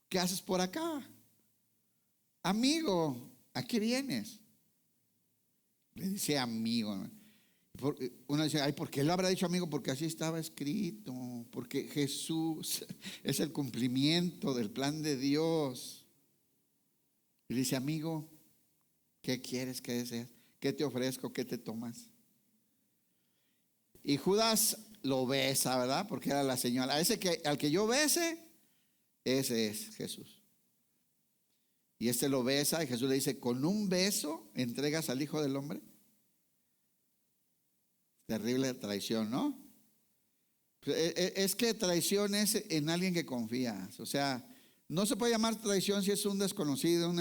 ¿qué haces por acá? Amigo, ¿a qué vienes? Le dice amigo. Uno dice, ay, ¿por qué lo habrá dicho amigo? Porque así estaba escrito. Porque Jesús es el cumplimiento del plan de Dios. Y dice, amigo, ¿qué quieres, qué deseas? ¿Qué te ofrezco? ¿Qué te tomas? Y Judas lo besa, ¿verdad? Porque era la señal. Al que yo bese, ese es Jesús. Y este lo besa y Jesús le dice, ¿con un beso entregas al Hijo del Hombre? Terrible traición, ¿no? Es que traición es en alguien que confías. O sea, no se puede llamar traición si es un desconocido,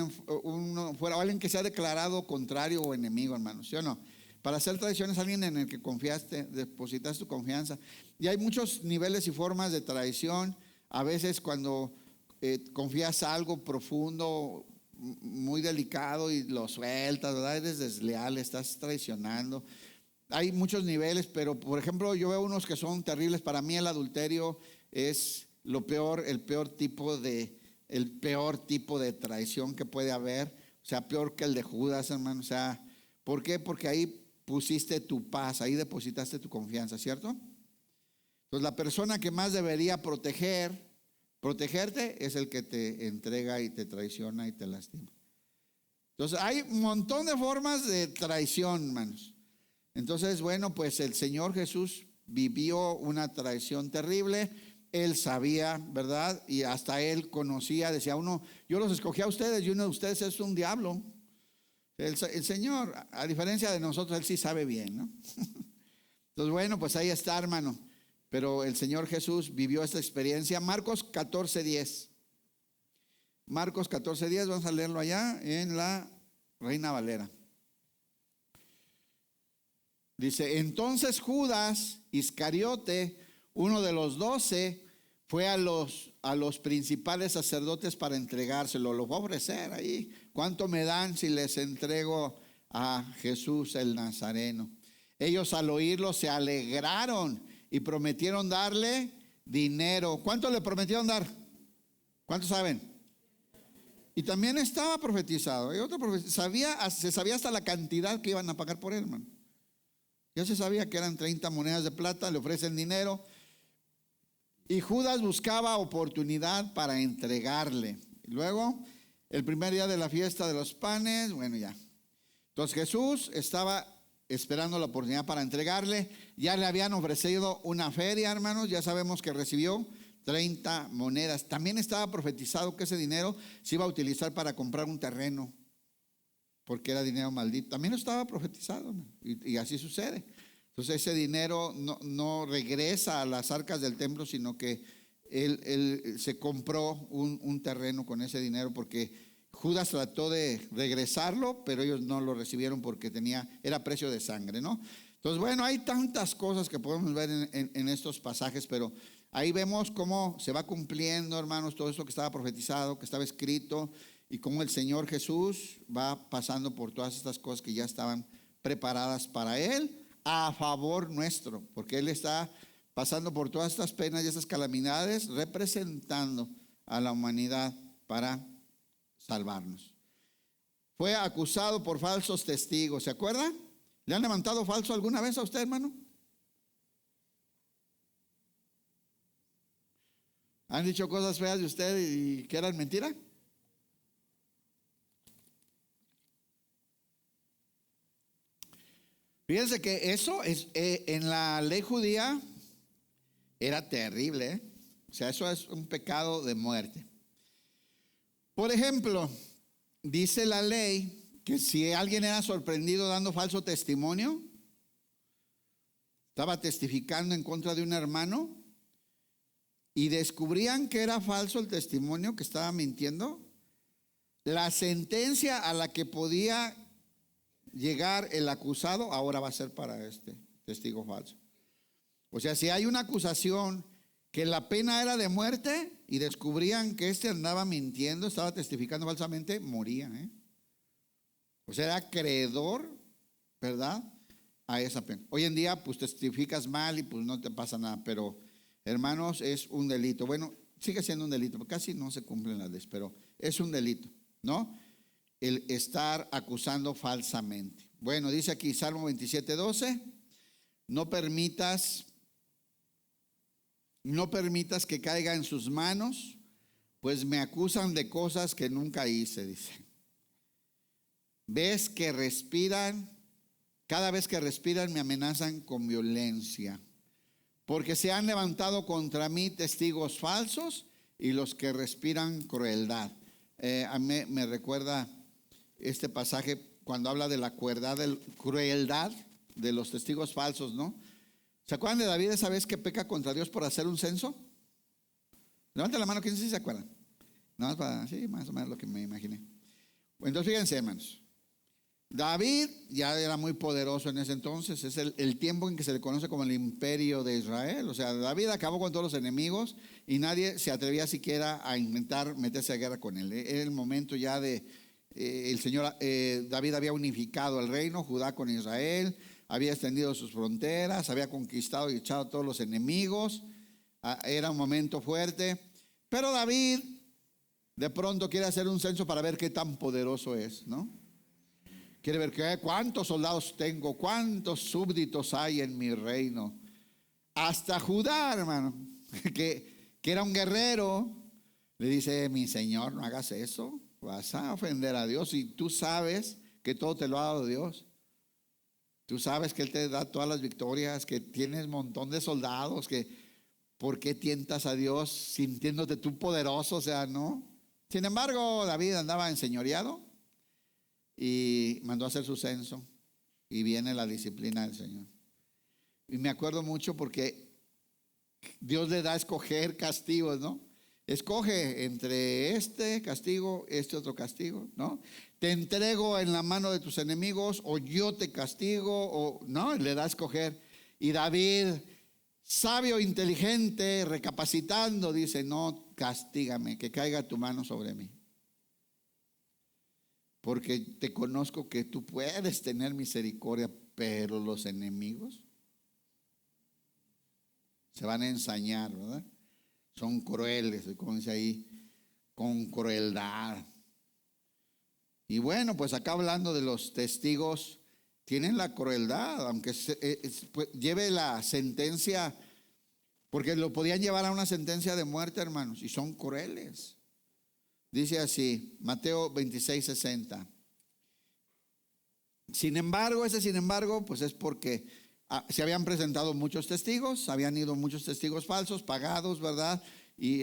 fuera, o alguien que se ha declarado contrario o enemigo, hermano, ¿sí o no? Para hacer traición es alguien en el que confiaste, depositas tu confianza. Y hay muchos niveles y formas de traición. A veces cuando confías algo profundo, muy delicado y lo sueltas, ¿verdad? Eres desleal, estás traicionando. Hay muchos niveles, pero por ejemplo yo veo unos que son terribles. Para mí el adulterio es lo peor, el peor tipo de traición que puede haber. O sea, peor que el de Judas, hermano. O sea, ¿por qué? Porque ahí pusiste tu paz, ahí depositaste tu confianza, ¿cierto? Entonces la persona que más debería protegerte es el que te entrega y te traiciona y te lastima. Entonces hay un montón de formas de traición, hermanos. Entonces, bueno, pues el Señor Jesús vivió una traición terrible. Él sabía, ¿verdad? Y hasta él conocía, decía uno, yo los escogí a ustedes y uno de ustedes es un diablo. El Señor, a diferencia de nosotros, Él sí sabe bien, ¿no? Entonces, bueno, pues ahí está, hermano. Pero el Señor Jesús vivió esta experiencia. Marcos 14:10. Marcos 14:10, vamos a leerlo allá en la Reina Valera. Dice, entonces Judas Iscariote, uno de los 12, fue a los principales sacerdotes para entregárselo. Lo va a ofrecer ahí. ¿Cuánto me dan si les entrego a Jesús el Nazareno? Ellos al oírlo se alegraron y prometieron darle dinero. ¿Cuánto le prometieron dar? ¿Cuántos saben? Y también estaba profetizado. Se sabía hasta la cantidad que iban a pagar por él, hermano. Ya se sabía que eran 30 monedas de plata, le ofrecen dinero. Y Judas buscaba oportunidad para entregarle. Y luego, el primer día de la fiesta de los panes, bueno, ya. Entonces Jesús estaba esperando la oportunidad para entregarle. Ya le habían ofrecido una feria, hermanos. Ya sabemos que recibió 30 monedas. También estaba profetizado que ese dinero se iba a utilizar para comprar un terreno, porque era dinero maldito. También estaba profetizado, y así sucede. Entonces ese dinero no regresa a las arcas del templo, sino que él se compró un terreno con ese dinero, porque Judas trató de regresarlo, pero ellos no lo recibieron porque era precio de sangre, ¿no? Entonces, bueno, hay tantas cosas que podemos ver en estos pasajes, pero ahí vemos cómo se va cumpliendo, hermanos, todo eso que estaba profetizado, que estaba escrito, y cómo el Señor Jesús va pasando por todas estas cosas que ya estaban preparadas para Él a favor nuestro, porque Él está pasando por todas estas penas y estas calamidades, representando a la humanidad para salvarnos. Fue acusado por falsos testigos, ¿se acuerdan? ¿Le han levantado falso alguna vez a usted, hermano? ¿Han dicho cosas feas de usted y que eran mentira? Fíjense que eso es en la ley judía, Era terrible, ¿eh? O sea, eso es un pecado de muerte. Por ejemplo, dice la ley que si alguien era sorprendido dando falso testimonio, estaba testificando en contra de un hermano y descubrían que era falso el testimonio, que estaba mintiendo, la sentencia a la que podía llegar el acusado ahora va a ser para este testigo falso. O sea, si hay una acusación que la pena era de muerte y descubrían que este andaba mintiendo, estaba testificando falsamente, moría, ¿eh? O sea, era acreedor, ¿verdad?, a esa pena. Hoy en día pues testificas mal y pues no te pasa nada, pero hermanos, es un delito. Bueno, sigue siendo un delito, porque casi no se cumplen las leyes, pero es un delito, ¿no? El estar acusando falsamente. Bueno, dice aquí Salmo 27:12, no permitas que caiga en sus manos, pues me acusan de cosas que nunca hice, dice. Ves que respiran, cada vez que respiran me amenazan con violencia, porque se han levantado contra mí testigos falsos y los que respiran crueldad. A mí me recuerda este pasaje cuando habla de la crueldad de los testigos falsos, ¿no? ¿Se acuerdan de David esa vez que peca contra Dios por hacer un censo? Levanten la mano, ¿quién sí se acuerdan? No, sí, más o menos lo que me imaginé. Entonces fíjense, hermanos, David ya era muy poderoso en ese entonces. Es el tiempo en que se le conoce como el imperio de Israel. O sea, David acabó con todos los enemigos y nadie se atrevía siquiera a intentar meterse a guerra con él. Era el momento ya de el Señor, David había unificado el reino, Judá con Israel, había extendido sus fronteras, había conquistado y echado a todos los enemigos. Era un momento fuerte. Pero David de pronto quiere hacer un censo para ver qué tan poderoso es, ¿no? Quiere ver cuántos soldados tengo, cuántos súbditos hay en mi reino. Hasta Judá, hermano, que era un guerrero, le dice: mi señor, no hagas eso, vas a ofender a Dios. Y tú sabes que todo te lo ha dado Dios. Tú sabes que Él te da todas las victorias, que tienes un montón de soldados, que ¿por qué tientas a Dios sintiéndote tú poderoso? O sea, ¿no? Sin embargo, David andaba enseñoreado y mandó a hacer su censo y viene la disciplina del Señor. Y me acuerdo mucho porque Dios le da a escoger castigos, ¿no? Escoge entre este castigo, este otro castigo, ¿no? Te entrego en la mano de tus enemigos o yo te castigo, o no, le da a escoger. Y David, sabio, inteligente, recapacitando, dice: no, castígame, que caiga tu mano sobre mí, porque te conozco que tú puedes tener misericordia, pero los enemigos se van a ensañar, ¿verdad? Son crueles, como dice ahí, con crueldad. Y bueno, pues acá hablando de los testigos, tienen la crueldad, aunque pues, lleve la sentencia, porque lo podían llevar a una sentencia de muerte, hermanos, y son crueles. Dice así, Mateo 26:60. Sin embargo, pues es porque se habían presentado muchos testigos, habían ido muchos testigos falsos, pagados, ¿verdad? Y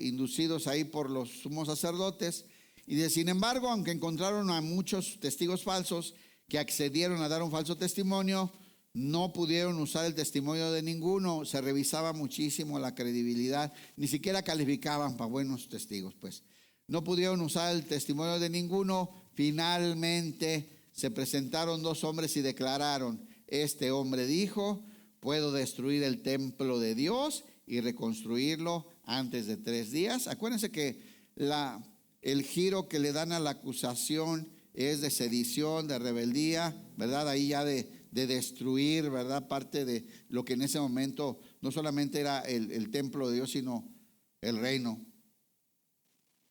inducidos ahí por los sumos sacerdotes. Y sin embargo, aunque encontraron a muchos testigos falsos que accedieron a dar un falso testimonio, no pudieron usar el testimonio de ninguno. Se revisaba muchísimo la credibilidad, ni siquiera calificaban para buenos testigos, pues. No pudieron usar el testimonio de ninguno. Finalmente se presentaron dos hombres y declararon: este hombre dijo, puedo destruir el templo de Dios y reconstruirlo antes de 3 días. Acuérdense que el giro que le dan a la acusación es de sedición, de rebeldía, ¿verdad? Ahí ya de destruir, ¿verdad? Parte de lo que en ese momento no solamente era el templo de Dios, sino el reino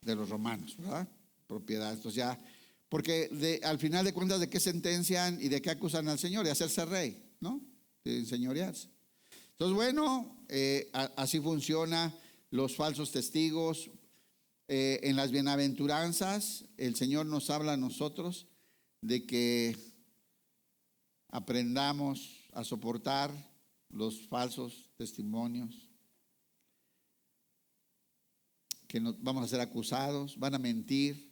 de los romanos, ¿verdad? Propiedad. Entonces ya, porque al final de cuentas, ¿de qué sentencian y de qué acusan al Señor? De hacerse rey, ¿no? De enseñorearse. Entonces, bueno, así funciona los falsos testigos. En las bienaventuranzas, el Señor nos habla a nosotros de que aprendamos a soportar los falsos testimonios, vamos a ser acusados, van a mentir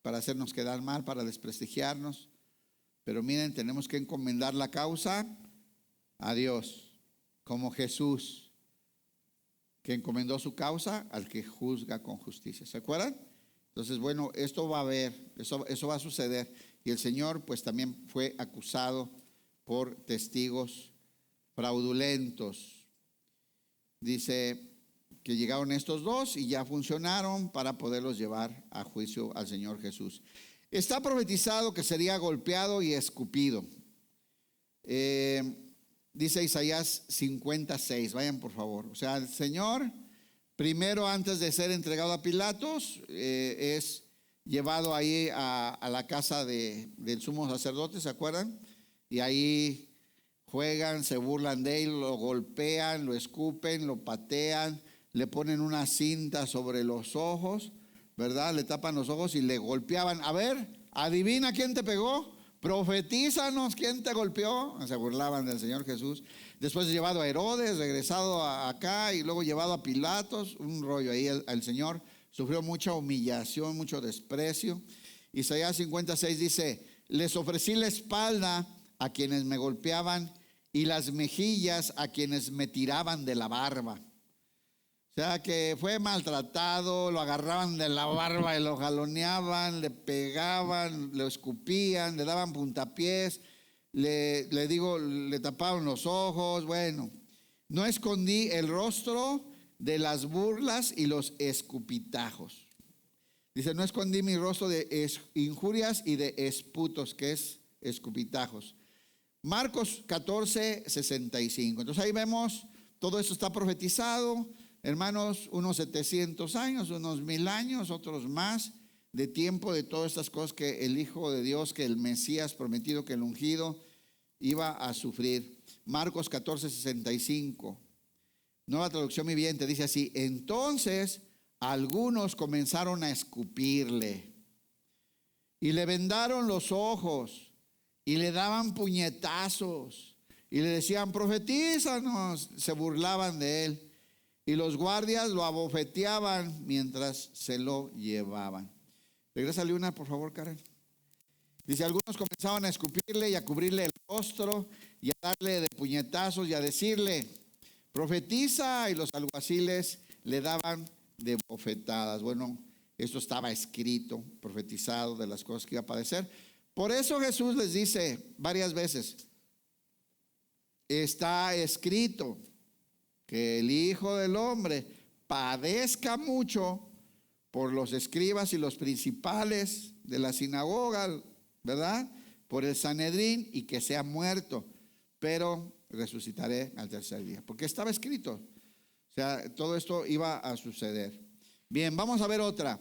para hacernos quedar mal, para desprestigiarnos. Pero miren, tenemos que encomendar la causa a Dios, como Jesús, que encomendó su causa al que juzga con justicia. ¿Se acuerdan? Entonces, bueno, esto va a haber, eso va a suceder. Y el Señor pues también fue acusado por testigos fraudulentos. Dice que llegaron estos dos y ya funcionaron para poderlos llevar a juicio al Señor Jesús. Está profetizado que sería golpeado y escupido. Dice Isaías 56, vayan por favor. O sea, el Señor, primero antes de ser entregado a Pilatos, es llevado ahí a la casa del sumo sacerdote, ¿se acuerdan? Y ahí juegan, se burlan de él, lo golpean, lo escupen, lo patean, le ponen una cinta sobre los ojos, ¿verdad? Le tapan los ojos y le golpeaban. A ver, adivina quién te pegó, profetízanos quién te golpeó. Se burlaban del Señor Jesús. Después llevado a Herodes, regresado acá y luego llevado a Pilatos, un rollo ahí. El Señor sufrió mucha humillación, mucho desprecio. Isaías 56 dice: les ofrecí la espalda a quienes me golpeaban y las mejillas a quienes me tiraban de la barba. O sea que fue maltratado, lo agarraban de la barba y lo jaloneaban, le pegaban, lo escupían, le daban puntapiés, le tapaban los ojos. Bueno, no escondí el rostro de las burlas y los escupitajos. Dice, no escondí mi rostro de injurias y de esputos, que es escupitajos. Marcos 14, 65. Entonces ahí vemos, todo esto está profetizado. Hermanos, unos 700 años, unos 1000 años, otros más de tiempo de todas estas cosas que el Hijo de Dios, que el Mesías prometido, que el ungido iba a sufrir. Marcos 14, 65. Nueva traducción viviente dice así: entonces algunos comenzaron a escupirle y le vendaron los ojos y le daban puñetazos y le decían, profetízanos. Se burlaban de él. Y los guardias lo abofeteaban mientras se lo llevaban. Regrésale una, por favor, Karen. Dice, algunos comenzaban a escupirle y a cubrirle el rostro y a darle de puñetazos y a decirle, profetiza. Y los alguaciles le daban de bofetadas. Bueno, esto estaba escrito, profetizado de las cosas que iba a padecer. Por eso Jesús les dice varias veces, está escrito que el Hijo del Hombre padezca mucho por los escribas y los principales de la sinagoga, ¿verdad? Por el Sanedrín, y que sea muerto, pero resucitaré al tercer día. Porque estaba escrito. O sea, todo esto iba a suceder. Bien, vamos a ver otra.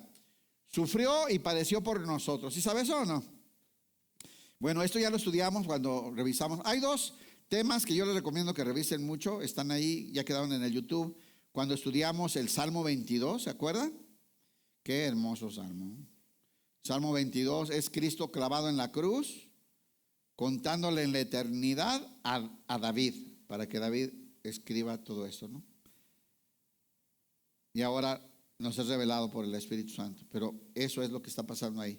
Sufrió y padeció por nosotros. ¿Sí sabes o no? Bueno, esto ya lo estudiamos cuando revisamos. Hay dos temas que yo les recomiendo que revisen mucho, están ahí, ya quedaron en el YouTube. Cuando estudiamos el Salmo 22, ¿se acuerdan? Qué hermoso salmo. Salmo 22 es Cristo clavado en la cruz, contándole en la eternidad a David, para que David escriba todo esto, ¿no? Y ahora nos es revelado por el Espíritu Santo, pero eso es lo que está pasando ahí.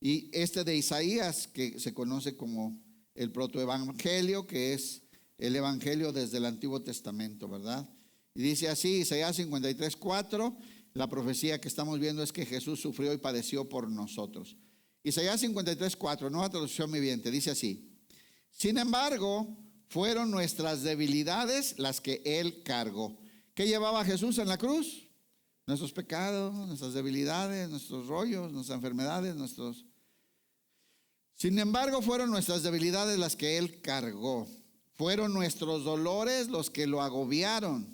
Y este de Isaías, que se conoce como el protoevangelio, que es el evangelio desde el Antiguo Testamento, ¿verdad? Y dice así, Isaías 53, 4, la profecía que estamos viendo es que Jesús sufrió y padeció por nosotros. Isaías 53, 4, nueva traducción viviente, dice así: sin embargo, fueron nuestras debilidades las que Él cargó. ¿Qué llevaba Jesús en la cruz? Nuestros pecados, nuestras debilidades, nuestros rollos, nuestras enfermedades, nuestros... Sin embargo, fueron nuestras debilidades las que Él cargó. Fueron nuestros dolores los que lo agobiaron.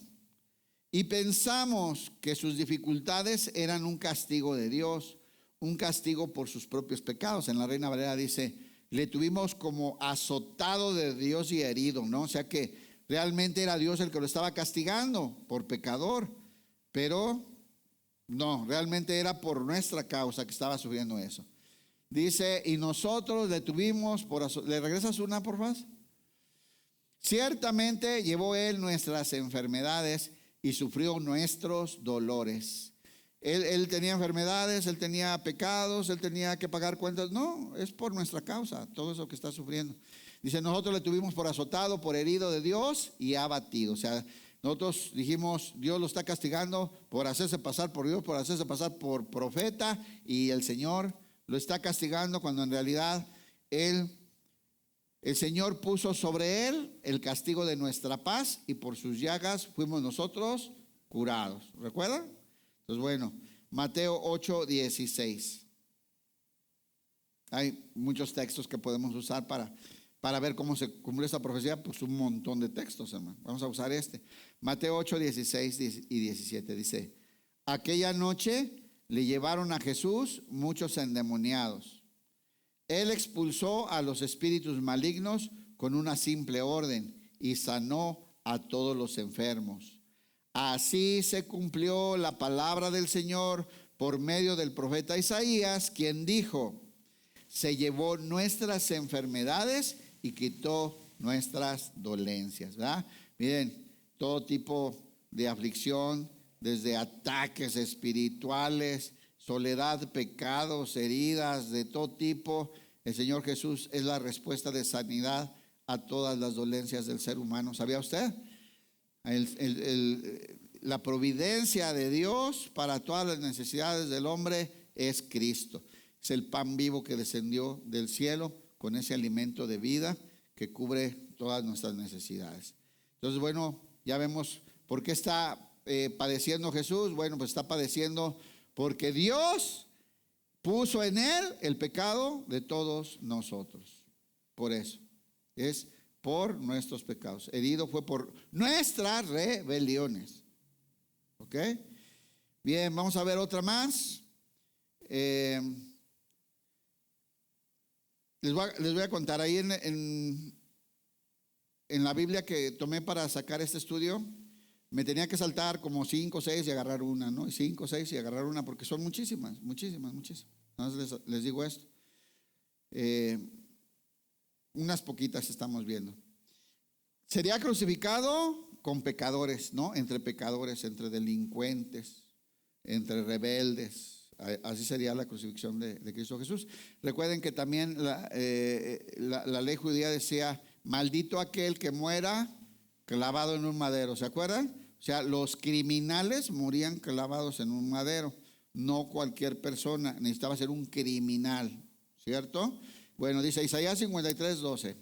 Y pensamos que sus dificultades eran un castigo de Dios, un castigo por sus propios pecados. En la Reina Valera dice, le tuvimos como azotado de Dios y herido, ¿no? O sea que realmente era Dios el que lo estaba castigando por pecador. Pero no, realmente era por nuestra causa que estaba sufriendo eso. Dice, y nosotros le tuvimos por azotar. ¿Le regresas una, por favor? Ciertamente llevó Él nuestras enfermedades y sufrió nuestros dolores. Él tenía enfermedades, él tenía pecados, él tenía que pagar cuentas. No, es por nuestra causa, todo eso que está sufriendo. Dice, nosotros le tuvimos por azotado, por herido de Dios y abatido. O sea, nosotros dijimos, Dios lo está castigando por hacerse pasar por Dios, por hacerse pasar por profeta, y el Señor lo está castigando cuando en realidad el Señor puso sobre él el castigo de nuestra paz, y por sus llagas fuimos nosotros curados. ¿Recuerdan? Entonces, bueno, Mateo 8:16. Hay muchos textos que podemos usar para ver cómo se cumple esta profecía. Pues un montón de textos, hermano. Vamos a usar este. Mateo 8:16 y 17 dice: aquella noche le llevaron a Jesús muchos endemoniados. Él expulsó a los espíritus malignos con una simple orden y sanó a todos los enfermos. Así se cumplió la palabra del Señor por medio del profeta Isaías, quien dijo: se llevó nuestras enfermedades y quitó nuestras dolencias. ¿Verdad? Miren, todo tipo de aflicción, desde ataques espirituales, soledad, pecados, heridas de todo tipo. El Señor Jesús es la respuesta de sanidad a todas las dolencias del ser humano. ¿Sabía usted? La providencia de Dios para todas las necesidades del hombre es Cristo. Es el pan vivo que descendió del cielo con ese alimento de vida que cubre todas nuestras necesidades. Entonces, bueno, ya vemos por qué está padeciendo Jesús. Bueno, pues está padeciendo porque Dios puso en él el pecado de todos nosotros. Por eso, es por nuestros pecados. Herido fue por nuestras rebeliones. ¿Ok? Bien, vamos a ver otra más. Les voy a contar ahí en la Biblia que tomé para sacar este estudio. Me tenía que saltar como 5 o 6 y agarrar una, ¿no? 5 o 6 y agarrar una, porque son muchísimas. Entonces les digo esto. Unas poquitas estamos viendo. Sería crucificado con pecadores, ¿no? Entre pecadores, entre delincuentes, entre rebeldes. Así sería la crucifixión de Cristo Jesús. Recuerden que también la ley judía decía: maldito aquel que muera clavado en un madero. ¿Se acuerdan? O sea, los criminales morían clavados en un madero. No cualquier persona, necesitaba ser un criminal, ¿cierto? Bueno, dice Isaías 53:12.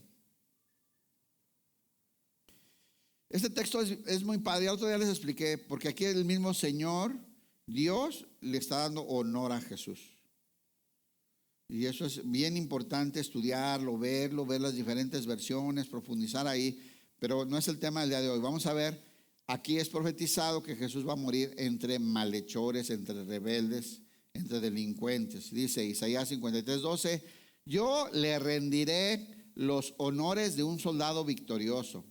Este texto es muy padre. El otro día les expliqué, porque aquí el mismo Señor, Dios, le está dando honor a Jesús. Y eso es bien importante estudiarlo, ver las diferentes versiones, profundizar ahí. Pero no es el tema del día de hoy. Vamos a ver, aquí es profetizado que Jesús va a morir entre malhechores, entre rebeldes, entre delincuentes. Dice Isaías 53:12: yo le rendiré los honores de un soldado victorioso,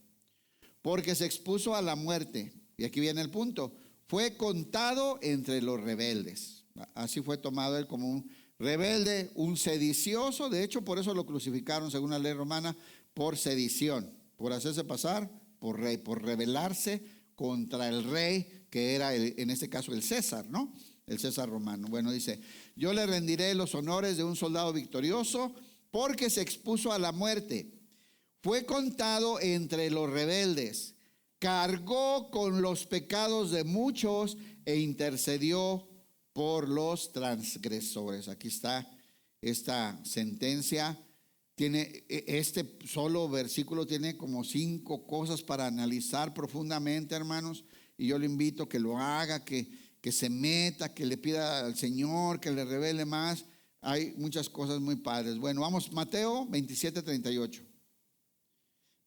porque se expuso a la muerte. Y aquí viene el punto: fue contado entre los rebeldes. Así fue tomado él como un rebelde, un sedicioso. De hecho, por eso lo crucificaron, según la ley romana, por sedición, por hacerse pasar por rey, por rebelarse contra el rey, que era en este caso el César, ¿no? El César romano. Bueno, dice: yo le rendiré los honores de un soldado victorioso, porque se expuso a la muerte. Fue contado entre los rebeldes, cargó con los pecados de muchos e intercedió por los transgresores. Aquí está esta sentencia. Este solo versículo tiene como 5 cosas para analizar profundamente, hermanos, y yo le invito a que lo haga, que se meta, que le pida al Señor, que le revele más. Hay muchas cosas muy padres. Bueno, vamos, Mateo 27:38.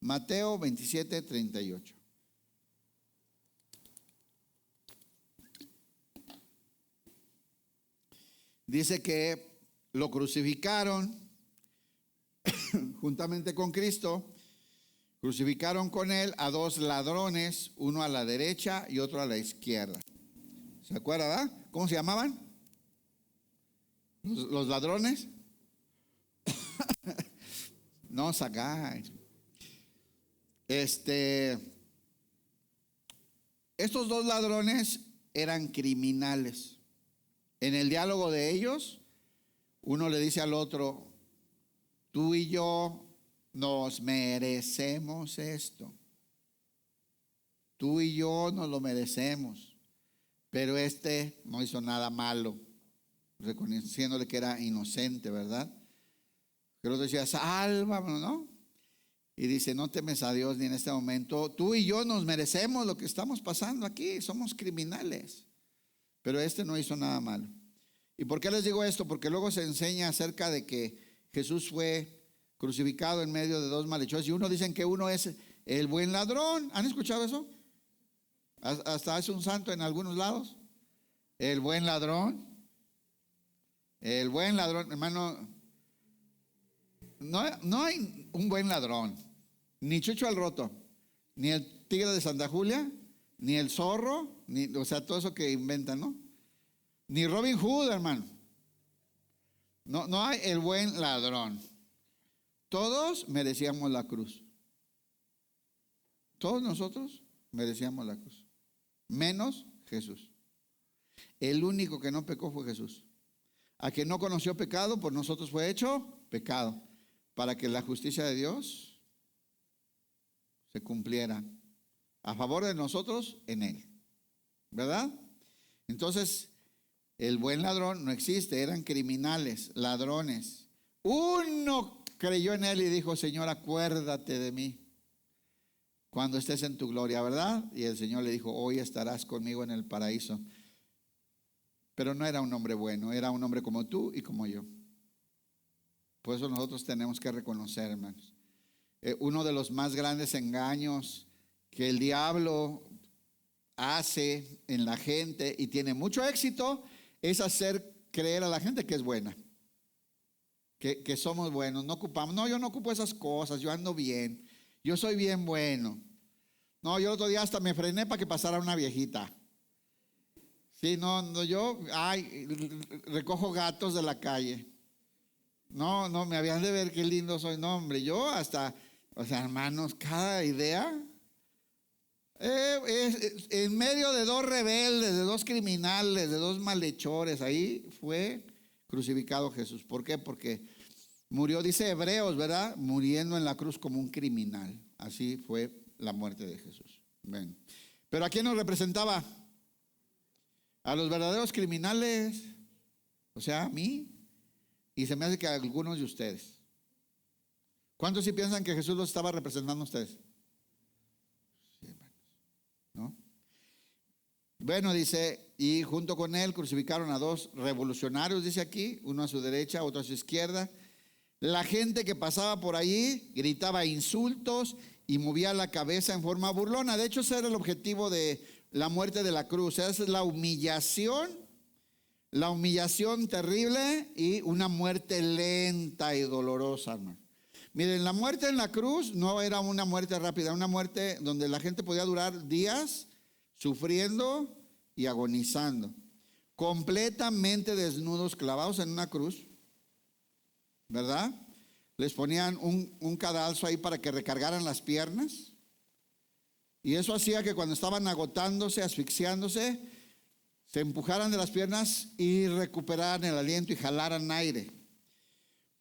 Mateo 27:38. Dice que lo crucificaron juntamente con Cristo. Crucificaron con él a 2 ladrones, uno a la derecha y otro a la izquierda. ¿Se acuerda, verdad? ¿Cómo se llamaban? ¿Los ladrones? No, sacáis. Estos 2 ladrones eran criminales. En el diálogo de ellos, uno le dice al otro, tú y yo nos merecemos esto. Tú y yo nos lo merecemos. Pero este no hizo nada malo, reconociéndole que era inocente, ¿verdad? Que el otro decía, sálvame, ¿no? Y dice, no temes a Dios ni en este momento. Tú y yo nos merecemos lo que estamos pasando aquí. Somos criminales. Pero este no hizo nada malo. ¿Y por qué les digo esto? Porque luego se enseña acerca de que Jesús fue crucificado en medio de dos malhechores. Y uno dicen que uno es el buen ladrón. ¿Han escuchado eso? Hasta es un santo en algunos lados. El buen ladrón. El buen ladrón, hermano. No hay un buen ladrón. Ni Chucho al Roto. Ni el tigre de Santa Julia. Ni el zorro. O sea, todo eso que inventan, ¿no? Ni Robin Hood, hermano. No hay el buen ladrón. Todos merecíamos la cruz. Todos nosotros merecíamos la cruz. Menos Jesús. El único que no pecó fue Jesús. A quien no conoció pecado, por nosotros fue hecho pecado, para que la justicia de Dios se cumpliera a favor de nosotros en él. ¿Verdad? Entonces, el buen ladrón no existe, eran criminales, ladrones. Uno creyó en él y dijo, Señor, acuérdate de mí cuando estés en tu gloria, ¿verdad? Y el Señor le dijo, hoy estarás conmigo en el paraíso. Pero no era un hombre bueno, era un hombre como tú y como yo. Por eso nosotros tenemos que reconocer, hermanos, uno de los más grandes engaños que el diablo hace en la gente y tiene mucho éxito es hacer creer a la gente que es buena, que somos buenos, no ocupamos, no, yo no ocupo esas cosas, yo ando bien, yo soy bien bueno. No, yo el otro día hasta me frené para que pasara una viejita. Sí, no, yo, recojo gatos de la calle. No, me habían de ver qué lindo soy. No, hombre, yo hasta, o sea, hermanos, cada idea. En medio de dos rebeldes, de dos criminales, de dos malhechores, ahí fue crucificado Jesús. ¿Por qué? Porque murió, dice Hebreos, ¿verdad? Muriendo en la cruz como un criminal. Así fue la muerte de Jesús. Bueno. Pero ¿a quién nos representaba? A los verdaderos criminales, o sea, a mí, y se me hace que a algunos de ustedes. ¿Cuántos sí piensan que Jesús los estaba representando a ustedes? Sí, hermanos, ¿no? Bueno, dice, y junto con él crucificaron a dos revolucionarios, dice aquí, uno a su derecha, otro a su izquierda. La gente que pasaba por allí gritaba insultos y movía la cabeza en forma burlona. De hecho, ese era el objetivo de la muerte de la cruz. Esa es la humillación terrible y una muerte lenta y dolorosa, hermano. Miren, la muerte en la cruz no era una muerte rápida, una muerte donde la gente podía durar días sufriendo y agonizando, completamente desnudos, clavados en una cruz, ¿verdad? Les ponían un cadalso ahí para que recargaran las piernas. Y eso hacía que cuando estaban agotándose, asfixiándose, se empujaran de las piernas y recuperaran el aliento y jalaran aire.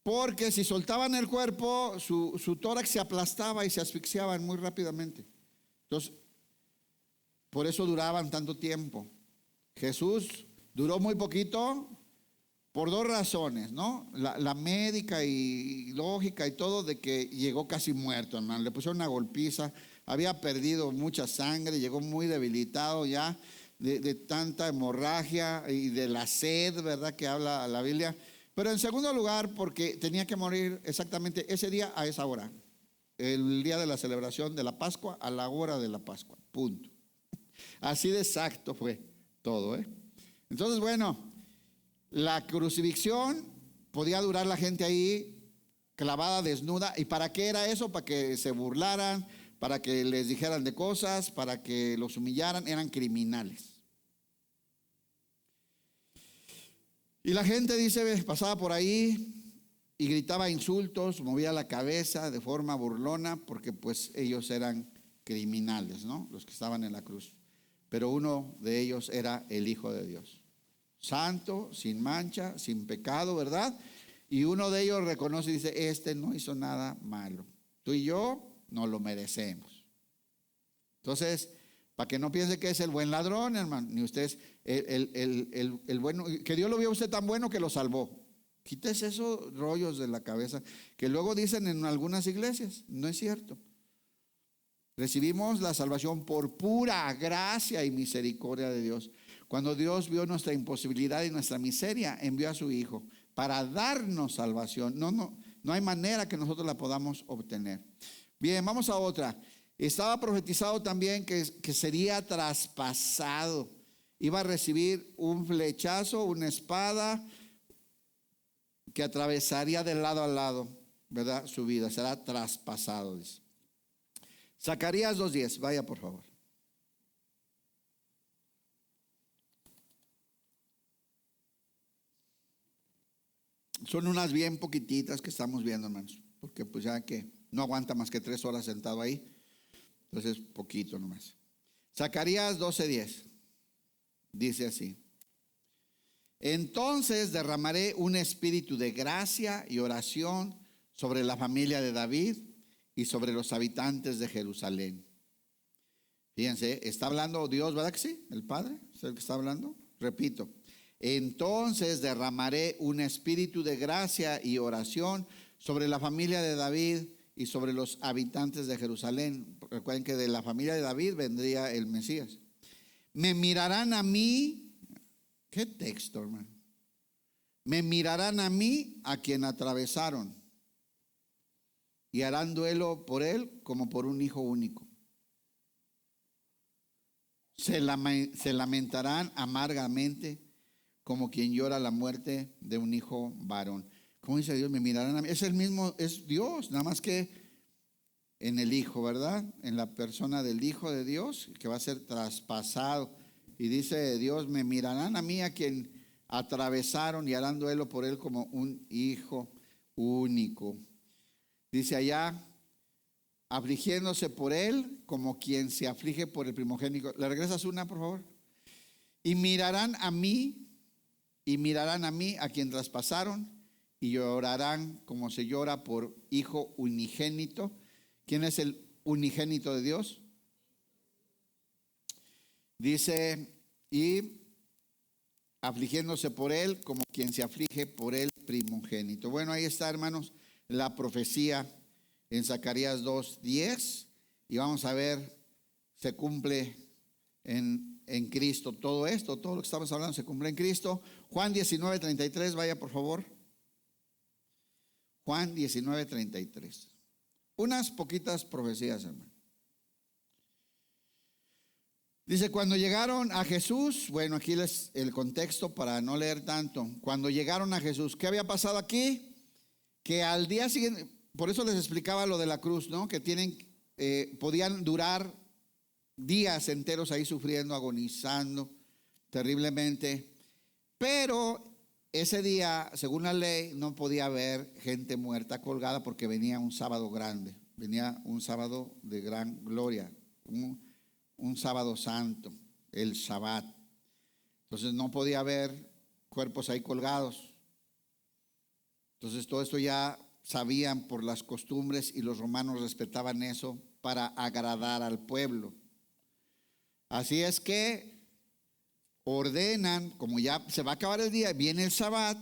Porque si soltaban el cuerpo, su tórax se aplastaba y se asfixiaban muy rápidamente. Entonces, por eso duraban tanto tiempo. Jesús duró muy poquito por dos razones, ¿no? La médica y lógica y todo de que llegó casi muerto, hermano. Le pusieron una golpiza, había perdido mucha sangre, llegó muy debilitado ya de tanta hemorragia y de la sed, ¿verdad? Que habla la Biblia. Pero en segundo lugar, porque tenía que morir exactamente ese día a esa hora. El día de la celebración de la Pascua, a la hora de la Pascua, punto. Así de exacto fue todo, ¿eh? Entonces, bueno, la crucifixión podía durar la gente ahí clavada, desnuda. ¿Y para qué era eso? Para que se burlaran, para que les dijeran de cosas, para que los humillaran. Eran criminales. Y la gente, dice, pasaba por ahí y gritaba insultos, movía la cabeza de forma burlona, porque pues ellos eran criminales, ¿no? Los que estaban en la cruz. Pero uno de ellos era el Hijo de Dios. santo, sin mancha, sin pecado, ¿verdad? Y uno de ellos reconoce y dice, este no hizo nada malo. Tú y yo no lo merecemos. Entonces, para que no piense que es el buen ladrón, hermano, ni usted es el bueno, que Dios lo vio a usted tan bueno que lo salvó. Quítese esos rollos de la cabeza que luego dicen en algunas iglesias. No es cierto. Recibimos la salvación por pura gracia y misericordia de Dios. Cuando Dios vio nuestra imposibilidad y nuestra miseria, envió a su Hijo para darnos salvación. No hay manera que nosotros la podamos obtener. Bien, vamos a otra. Estaba profetizado también que sería traspasado. Iba a recibir un flechazo, una espada que atravesaría de lado a lado, ¿verdad? Su vida será traspasado, dice. Zacarías 2:10, vaya por favor. Son unas bien poquititas que estamos viendo, hermanos, porque pues ya que no aguanta más que 3 horas sentado ahí, entonces poquito nomás. Zacarías 12:10, dice así. Entonces derramaré un espíritu de gracia y oración sobre la familia de David y sobre los habitantes de Jerusalén. Fíjense, está hablando Dios, ¿verdad que sí? El Padre es el que está hablando. Repito, entonces derramaré un espíritu de gracia y oración sobre la familia de David y sobre los habitantes de Jerusalén. Recuerden que de la familia de David vendría el Mesías. Me mirarán a mí. ¿Qué texto, hermano? Me mirarán a mí, a quien atravesaron, y harán duelo por él como por un hijo único. Se lamentarán amargamente como quien llora la muerte de un hijo varón. ¿Cómo dice Dios? Me mirarán a mí. Es el mismo, es Dios, nada más que en el Hijo, ¿verdad? En la persona del Hijo de Dios, que va a ser traspasado. Y dice Dios, me mirarán a mí, a quien atravesaron, y harán duelo por él como un hijo único. Dice allá, afligiéndose por él como quien se aflige por el primogénito. ¿Le regresas una, por favor? Y mirarán a mí a quien traspasaron, y llorarán como se llora por hijo unigénito. ¿Quién es el unigénito de Dios? Dice, y afligiéndose por él como quien se aflige por el primogénito. Bueno, ahí está, hermanos, la profecía en Zacarías 2:10, y vamos a ver, se cumple en Cristo todo esto, todo lo que estamos hablando se cumple en Cristo. Juan 19:33, vaya por favor. Juan 19:33. Unas poquitas profecías, hermano. Dice, cuando llegaron a Jesús, bueno, aquí les el contexto para no leer tanto. Cuando llegaron a Jesús, ¿qué había pasado aquí? Que al día siguiente, por eso les explicaba lo de la cruz, ¿no? Que podían durar días enteros ahí sufriendo, agonizando terriblemente. Pero ese día, según la ley, no podía haber gente muerta colgada porque venía un sábado grande, venía un sábado de gran gloria, un sábado santo, el Shabbat. Entonces no podía haber cuerpos ahí colgados. Entonces todo esto ya sabían por las costumbres, y los romanos respetaban eso para agradar al pueblo. Así es que ordenan, como ya se va a acabar el día, viene el Shabbat,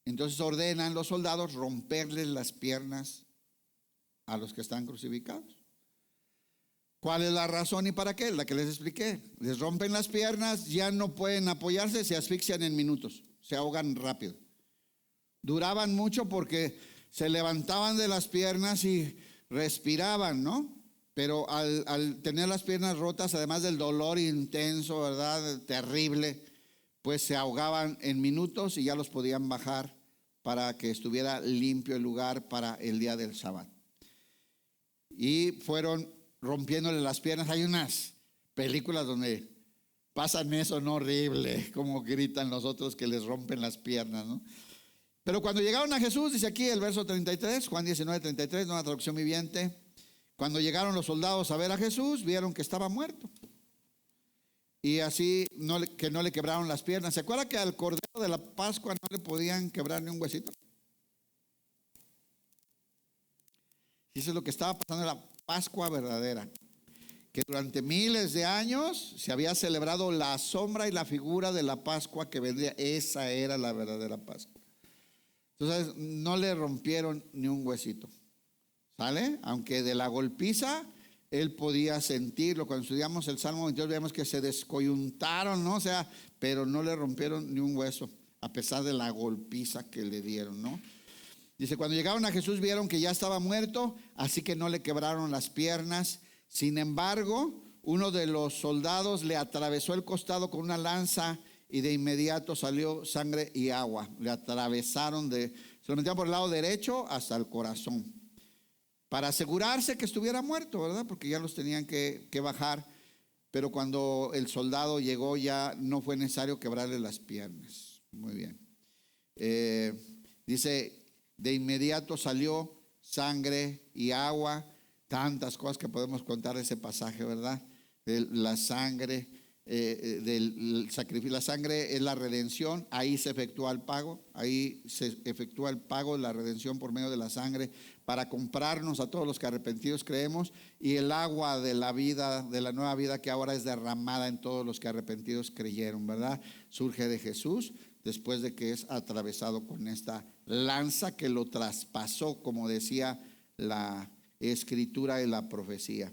entonces ordenan los soldados romperles las piernas a los que están crucificados. ¿Cuál es la razón y para qué? La que les expliqué. Les rompen las piernas, ya no pueden apoyarse, se asfixian en minutos, se ahogan rápido. Duraban mucho porque se levantaban de las piernas y respiraban, ¿no? Pero al tener las piernas rotas, además del dolor intenso, ¿verdad? Terrible, pues se ahogaban en minutos y ya los podían bajar para que estuviera limpio el lugar para el día del Shabbat. Y fueron rompiéndole las piernas. Hay unas películas donde pasan eso, ¿no? Horrible, como gritan los otros que les rompen las piernas, ¿no? Pero cuando llegaron a Jesús, dice aquí el verso 33, Juan 19:33, nueva traducción viviente. Cuando llegaron los soldados a ver a Jesús, vieron que estaba muerto. y así que no le quebraron las piernas. ¿Se acuerda que al Cordero de la Pascua no le podían quebrar ni un huesito? Y eso es lo que estaba pasando en la Pascua verdadera, que durante miles de años se había celebrado la sombra y la figura de la Pascua que vendría. Esa era la verdadera Pascua. Entonces no le rompieron ni un huesito, ¿sale? Aunque de la golpiza él podía sentirlo. Cuando estudiamos el Salmo 22 vemos que se descoyuntaron, ¿no? O sea, pero no le rompieron ni un hueso, a pesar de la golpiza que le dieron, ¿no? Dice, cuando llegaron a Jesús vieron que ya estaba muerto, así que no le quebraron las piernas. Sin embargo, uno de los soldados le atravesó el costado con una lanza y de inmediato salió sangre y agua. Le atravesaron, se lo metieron por el lado derecho hasta el corazón, para asegurarse que estuviera muerto, ¿verdad? Porque ya los tenían que bajar. Pero cuando el soldado llegó ya no fue necesario quebrarle las piernas. Muy bien. Dice, de inmediato salió sangre y agua. Tantas cosas que podemos contar de ese pasaje, ¿verdad? De la sangre, del sacrificio. La sangre es la redención. Ahí se efectúa el pago. Ahí se efectúa el pago de la redención por medio de la sangre, para comprarnos a todos los que arrepentidos creemos. Y el agua de la vida, de la nueva vida que ahora es derramada en todos los que arrepentidos creyeron, ¿verdad? Surge de Jesús después de que es atravesado con esta lanza que lo traspasó, como decía la Escritura y la profecía.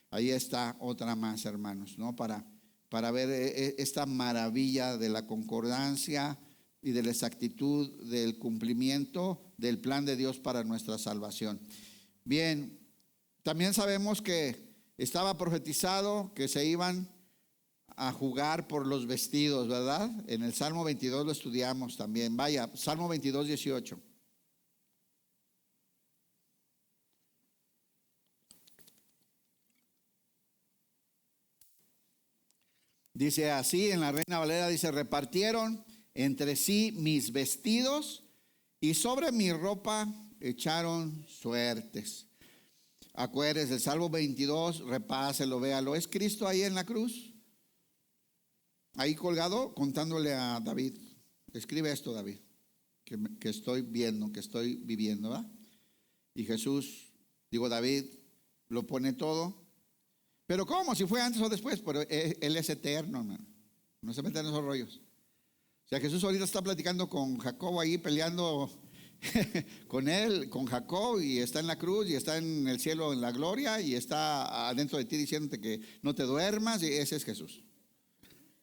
Ahí está otra más, hermanos, ¿no? Para ver esta maravilla de la concordancia y de la exactitud del cumplimiento del plan de Dios para nuestra salvación. Bien, también sabemos que estaba profetizado que se iban a jugar por los vestidos, ¿verdad? En el Salmo 22 lo estudiamos también. Vaya, Salmo 22, 18. Dice así en la Reina Valera, dice, repartieron entre sí mis vestidos y sobre mi ropa echaron suertes. Acuérdense, el Salmo 22, repáselo, véalo. ¿Es Cristo ahí en la cruz? Ahí colgado, contándole a David. Escribe esto, David, que estoy viendo, que estoy viviendo, ¿verdad? Y Jesús, digo, David lo pone todo. Pero ¿cómo? Si fue antes o después. Pero Él es eterno, hermano. No se meten en esos rollos. O sea, Jesús ahorita está platicando con Jacob ahí, peleando con él, con Jacob, y está en la cruz, y está en el cielo en la gloria, y está adentro de ti diciéndote que no te duermas, y ese es Jesús.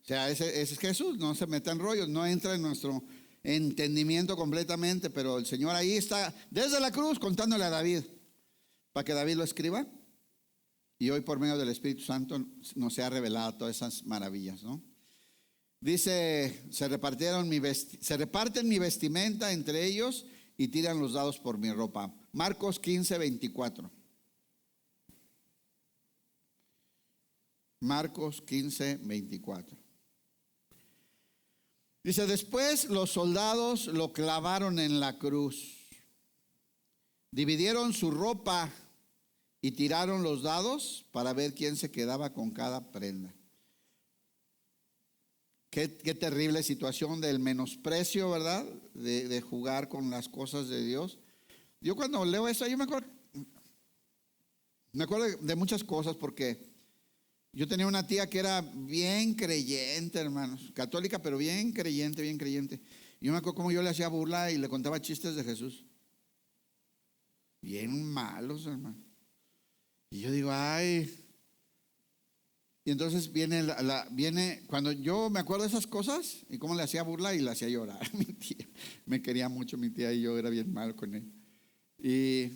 O sea, ese es Jesús. No se meta en rollos, no entra en nuestro entendimiento completamente, pero el Señor ahí está desde la cruz contándole a David, para que David lo escriba. Y hoy por medio del Espíritu Santo nos se ha revelado todas esas maravillas, ¿no? Dice, se reparten mi vestimenta entre ellos y tiran los dados por mi ropa. Marcos 15, 24. Marcos 15, 24. Dice, después los soldados lo clavaron en la cruz, dividieron su ropa y tiraron los dados para ver quién se quedaba con cada prenda. Qué terrible situación del menosprecio, ¿verdad? De jugar con las cosas de Dios. Yo cuando leo eso, yo me acuerdo de muchas cosas, porque yo tenía una tía que era bien creyente, hermanos, católica, pero bien creyente, bien creyente. Y yo me acuerdo cómo yo le hacía burla y le contaba chistes de Jesús. Bien malos, hermano. Y yo digo, ay. Y entonces viene, cuando yo me acuerdo de esas cosas y cómo le hacía burla y le hacía llorar. Mi tía, me quería mucho mi tía y yo era bien malo con él. Y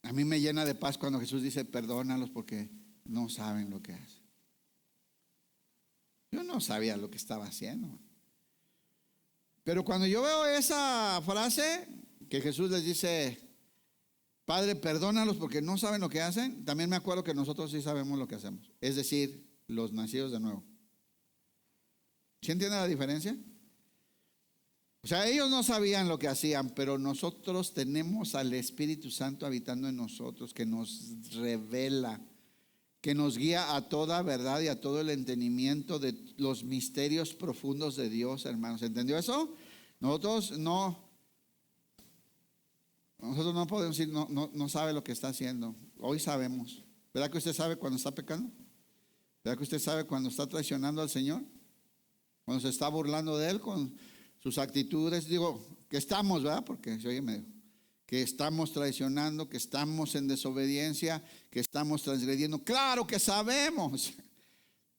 a mí me llena de paz cuando Jesús dice, perdónalos porque no saben lo que hacen. Yo no sabía lo que estaba haciendo. Pero cuando yo veo esa frase que Jesús les dice, Padre, perdónalos porque no saben lo que hacen, también me acuerdo que nosotros sí sabemos lo que hacemos. Es decir, los nacidos de nuevo. ¿Sí entienden la diferencia? O sea, ellos no sabían lo que hacían, pero nosotros tenemos al Espíritu Santo habitando en nosotros, que nos revela que nos guía a toda verdad y a todo el entendimiento de los misterios profundos de Dios, hermanos. ¿Entendió eso? Nosotros no podemos decir, no sabe lo que está haciendo. Hoy sabemos. ¿Verdad que usted sabe cuando está pecando? ¿Verdad que usted sabe cuando está traicionando al Señor? Cuando se está burlando de Él con sus actitudes. Digo, que estamos, ¿verdad? Porque se oye medio. Que estamos traicionando, que estamos en desobediencia, que estamos transgrediendo. Claro que sabemos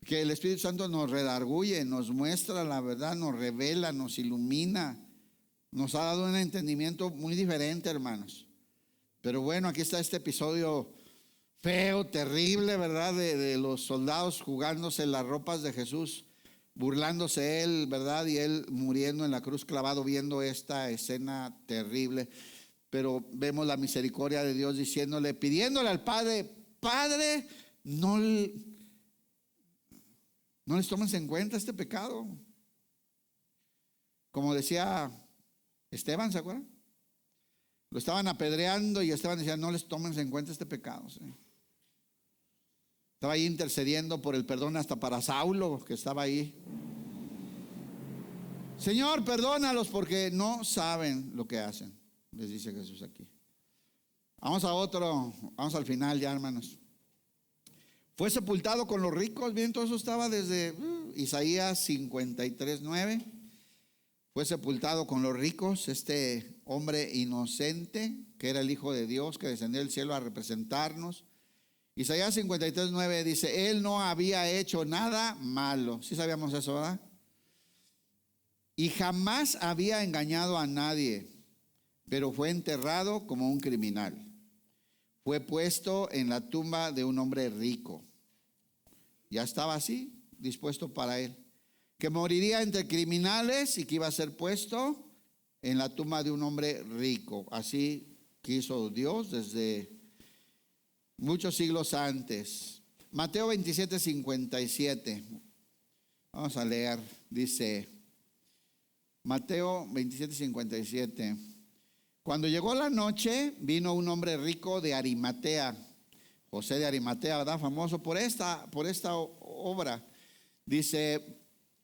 que el Espíritu Santo nos redarguye, nos muestra la verdad, nos revela, nos ilumina. Nos ha dado un entendimiento muy diferente, hermanos. Pero bueno, aquí está este episodio feo, terrible, ¿verdad? De los soldados jugándose las ropas de Jesús, burlándose él, ¿verdad? Y él muriendo en la cruz clavado, viendo esta escena terrible. Pero vemos la misericordia de Dios diciéndole, pidiéndole al Padre, Padre, no les tomes en cuenta este pecado. Como decía Esteban, ¿se acuerdan? Lo estaban apedreando y Esteban decía, no les tomen en cuenta este pecado. ¿Sí? Estaba ahí intercediendo por el perdón hasta para Saulo, que estaba ahí. Señor, perdónalos porque no saben lo que hacen, les dice Jesús aquí. Vamos al final ya, hermanos. Fue sepultado con los ricos. Bien, todo eso estaba desde Isaías 53:9. Fue sepultado con los ricos, este hombre inocente, que era el Hijo de Dios, que descendió del cielo a representarnos. Isaías 53:9 dice, Él no había hecho nada malo. ¿Sí sabíamos eso, verdad? Y jamás había engañado a nadie, pero fue enterrado como un criminal. Fue puesto en la tumba de un hombre rico. Ya estaba así, dispuesto para él. Que moriría entre criminales y que iba a ser puesto en la tumba de un hombre rico. Así quiso Dios desde muchos siglos antes. Mateo 27:57. Vamos a leer. Dice Mateo 27:57. Cuando llegó la noche, vino un hombre rico de Arimatea. José de Arimatea, ¿verdad? Famoso por esta obra. Dice,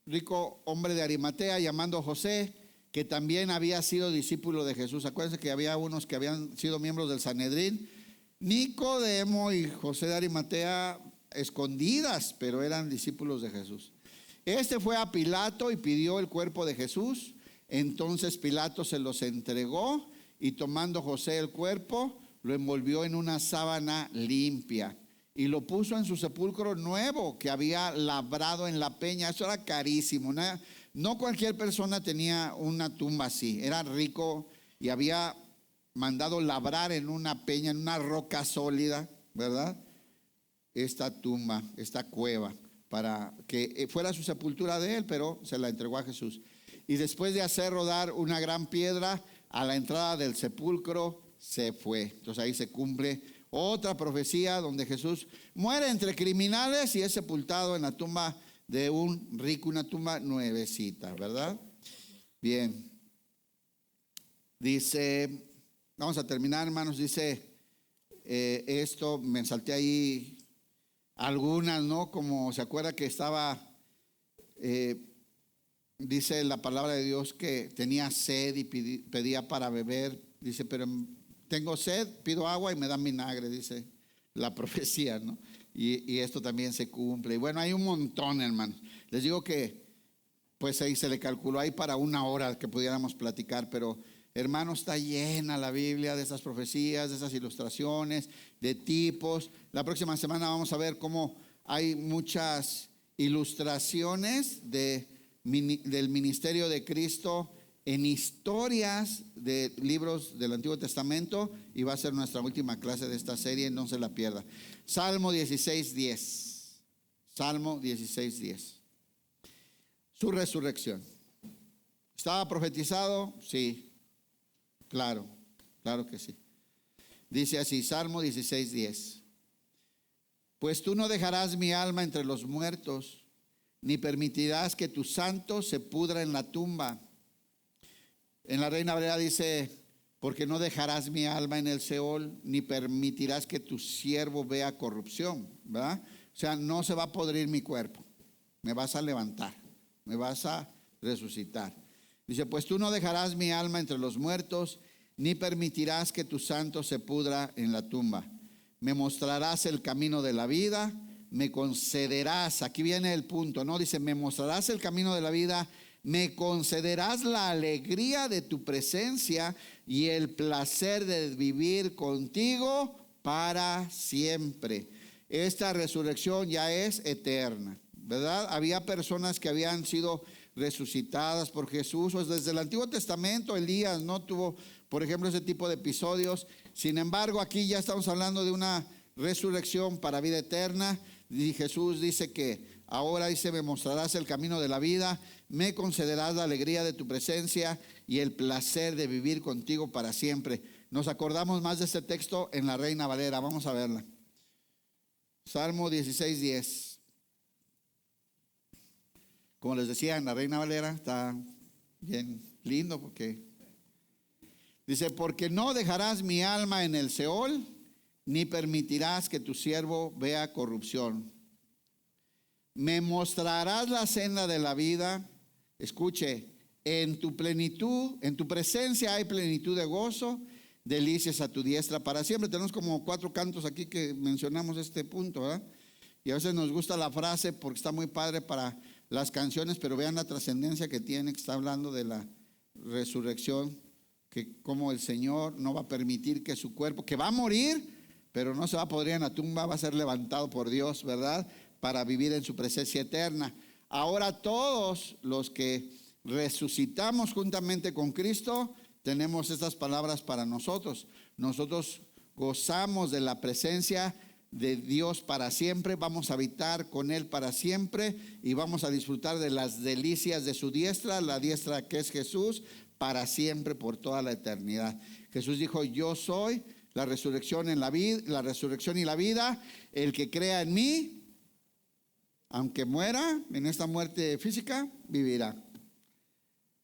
rico hombre de Arimatea, llamando a José, que también había sido discípulo de Jesús. Acuérdense que había unos que habían sido miembros del Sanedrín. Nicodemo y José de Arimatea, escondidas, pero eran discípulos de Jesús. Este fue a Pilato y pidió el cuerpo de Jesús. Entonces Pilato se los entregó y tomando José el cuerpo, lo envolvió en una sábana limpia y lo puso en su sepulcro nuevo que había labrado en la peña. Eso era carísimo. No cualquier persona tenía una tumba así. Era rico y había mandado labrar en una peña, en una roca sólida, ¿verdad? Esta tumba, esta cueva, para que fuera su sepultura de él, pero se la entregó a Jesús. Y después de hacer rodar una gran piedra a la entrada del sepulcro, se fue. Entonces ahí se cumple otra profecía donde Jesús muere entre criminales y es sepultado en la tumba de un rico, una tumba nuevecita, ¿verdad? Bien. Dice, vamos a terminar, hermanos, dice esto, me salté ahí algunas, ¿no? Como se acuerda que estaba, dice la palabra de Dios que tenía sed y pedía para beber. Dice, pero tengo sed, pido agua y me dan vinagre, dice la profecía, ¿no? Y esto también se cumple. Y bueno, hay un montón, hermanos. Les digo que, pues ahí se le calculó ahí para una hora que pudiéramos platicar, pero hermanos, está llena la Biblia de esas profecías, de esas ilustraciones, de tipos. La próxima semana vamos a ver cómo hay muchas ilustraciones del ministerio de Cristo en historias de libros del Antiguo Testamento, y va a ser nuestra última clase de esta serie, no se la pierda. Salmo 16:10. Salmo 16:10. Su resurrección. ¿Estaba profetizado? Sí, claro que sí. Dice así, Salmo 16:10. Pues tú no dejarás mi alma entre los muertos, ni permitirás que tu santo se pudra en la tumba. En la Reina Valera dice, porque no dejarás mi alma en el Seol, ni permitirás que tu siervo vea corrupción. ¿verdad? O sea, no se va a podrir mi cuerpo, me vas a levantar, me vas a resucitar. Dice, pues tú no dejarás mi alma entre los muertos, ni permitirás que tu santo se pudra en la tumba. Me mostrarás el camino de la vida, me concederás, aquí viene el punto, ¿no? Dice, me mostrarás el camino de la vida, me concederás la alegría de tu presencia y el placer de vivir contigo para siempre. Esta resurrección ya es eterna, ¿verdad? Había personas que habían sido resucitadas por Jesús, pues desde el Antiguo Testamento. Elías no tuvo, por ejemplo, ese tipo de episodios. Sin embargo, aquí ya estamos hablando de una resurrección para vida eterna. Y Jesús dice que ahora, dice, me mostrarás el camino de la vida, me concederás la alegría de tu presencia y el placer de vivir contigo para siempre. Nos acordamos más de este texto en la Reina Valera. Vamos a verla. Salmo 16:10. Como les decía, en la Reina Valera está bien lindo porque dice, porque no dejarás mi alma en el Seol, ni permitirás que tu siervo vea corrupción. Me mostrarás la senda de la vida. Escuche, en tu plenitud, en tu presencia hay plenitud de gozo, delicias a tu diestra para siempre. Tenemos como 4 cantos aquí que mencionamos este punto, ¿verdad? Y a veces nos gusta la frase porque está muy padre para las canciones, pero vean la trascendencia que tiene, que está hablando de la resurrección, que como el Señor no va a permitir que su cuerpo, que va a morir, pero no se va a podrir en la tumba, va a ser levantado por Dios, ¿verdad? Para vivir en su presencia eterna. Ahora todos los que resucitamos juntamente con Cristo, tenemos estas palabras para nosotros. Nosotros gozamos de la presencia de Dios para siempre, vamos a habitar con Él para siempre y vamos a disfrutar de las delicias de su diestra, la diestra que es Jesús, para siempre, por toda la eternidad. Jesús dijo, yo soy la resurrección en la vida, la resurrección y la vida. El que crea en mí, aunque muera en esta muerte física, vivirá.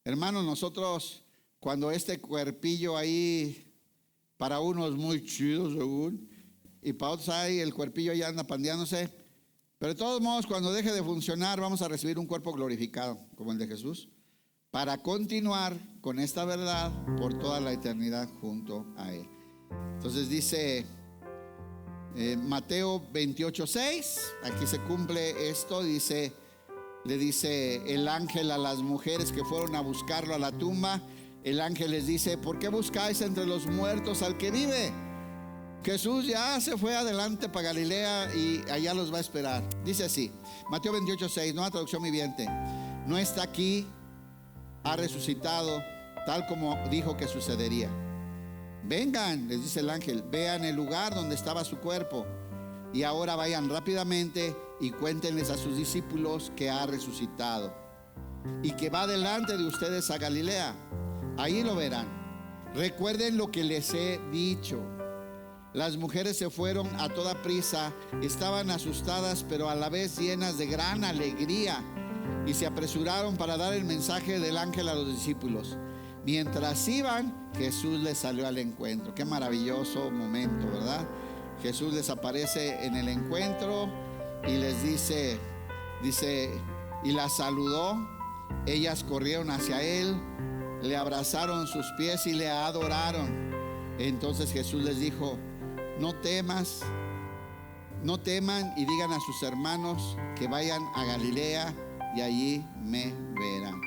Hermanos, nosotros, cuando este cuerpillo ahí, para unos muy chido según, y para otros ahí el cuerpillo ya anda pandeándose, pero de todos modos, cuando deje de funcionar, vamos a recibir un cuerpo glorificado, como el de Jesús, para continuar con esta verdad por toda la eternidad junto a Él. Entonces dice Mateo 28:6, aquí se cumple esto, dice, le dice el ángel a las mujeres que fueron a buscarlo a la tumba. El ángel les dice, ¿por qué buscáis entre los muertos al que vive? Jesús ya se fue adelante para Galilea y allá los va a esperar. Dice así, Mateo 28:6, nueva traducción viviente. No está aquí, ha resucitado, tal como dijo que sucedería. Vengan, les dice el ángel, vean el lugar donde estaba su cuerpo y ahora vayan rápidamente y cuéntenles a sus discípulos que ha resucitado y que va delante de ustedes a Galilea. Ahí lo verán. Recuerden lo que les he dicho. Las mujeres se fueron a toda prisa, estaban asustadas pero a la vez llenas de gran alegría y se apresuraron para dar el mensaje del ángel a los discípulos. Mientras iban, Jesús les salió al encuentro. Qué maravilloso momento, ¿verdad? Jesús les aparece en el encuentro y les dice, y las saludó. Ellas corrieron hacia él, le abrazaron sus pies y le adoraron. Entonces Jesús les dijo, no teman y digan a sus hermanos que vayan a Galilea y allí me verán.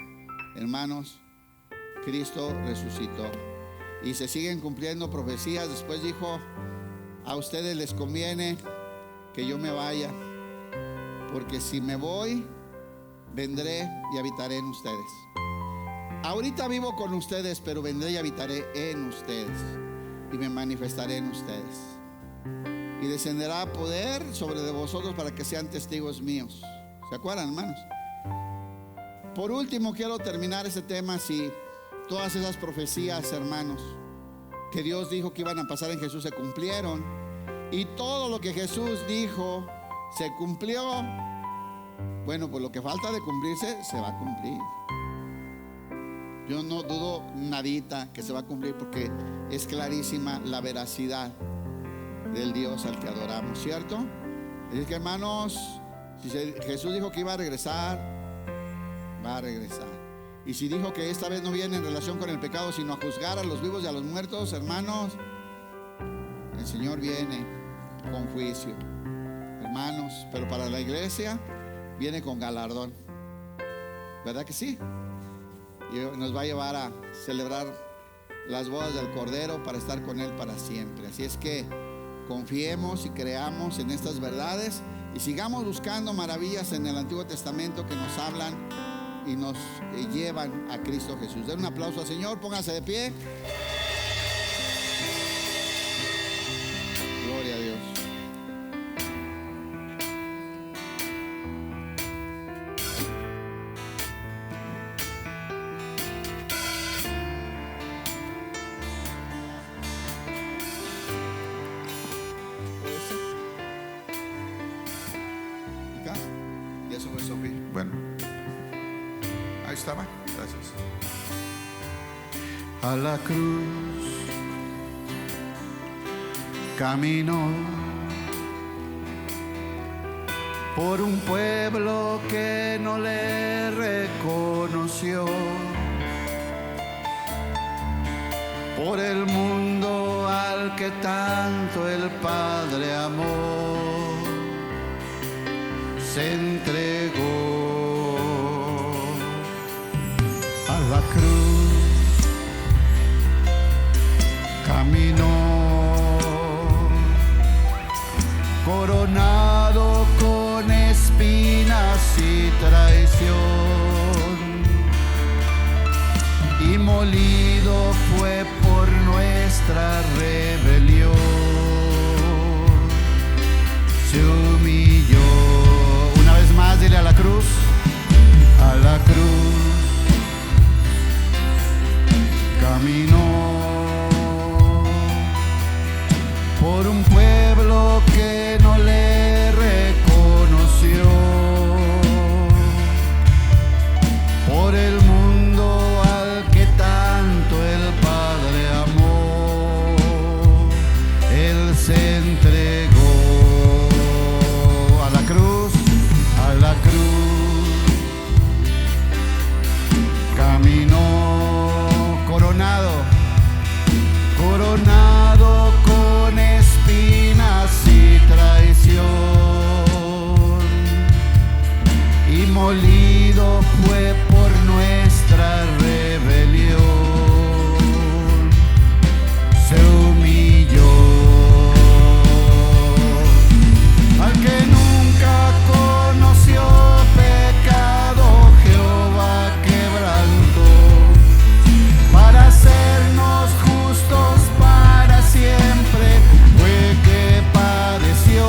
Hermanos, Cristo resucitó y se siguen cumpliendo profecías. Después dijo, a ustedes les conviene que yo me vaya, porque si me voy, vendré y habitaré en ustedes. Ahorita vivo con ustedes, pero vendré y habitaré en ustedes y me manifestaré en ustedes. Y descenderá poder sobre de vosotros para que sean testigos míos. ¿Se acuerdan, hermanos? Por último, quiero terminar este tema. Si todas esas profecías, hermanos, que Dios dijo que iban a pasar en Jesús se cumplieron, y todo lo que Jesús dijo se cumplió, bueno, pues lo que falta de cumplirse se va a cumplir. Yo no dudo nadita que se va a cumplir, porque es clarísima la veracidad del Dios al que adoramos, ¿cierto? Así que, hermanos, si Jesús dijo que iba a regresar, va a regresar. Y si dijo que esta vez no viene en relación con el pecado, sino a juzgar a los vivos y a los muertos, hermanos, el Señor viene con juicio, hermanos. Pero para la iglesia viene con galardón, ¿verdad que sí? Y nos va a llevar a celebrar las bodas del Cordero para estar con Él para siempre. Así es que confiemos y creamos en estas verdades y sigamos buscando maravillas en el Antiguo Testamento que nos hablan y nos llevan a Cristo Jesús. Den un aplauso al Señor, pónganse de pie. Gloria a Dios. Acá, y eso fue Sofía. Bueno, ahí estaba, gracias. A la cruz caminó por un pueblo que no le reconoció, por el mundo al que tanto el Padre amó, se entregó. A la cruz caminó, coronado con espinas y traición, y molido fue por nuestra rebelión. Se humilló. Una vez más, dile: a la cruz, a la cruz caminó, por un pueblo que no le reconoció, por el mundo al que tanto el Padre amó, Él se entregó. A la cruz, a la cruz caminó, coronado, coronado con espinas y traición, y molido fue por nuestra rebelión. Se humilló. Al que nunca conoció pecado, Jehová quebrantó, para hacernos justos para siempre fue que padeció.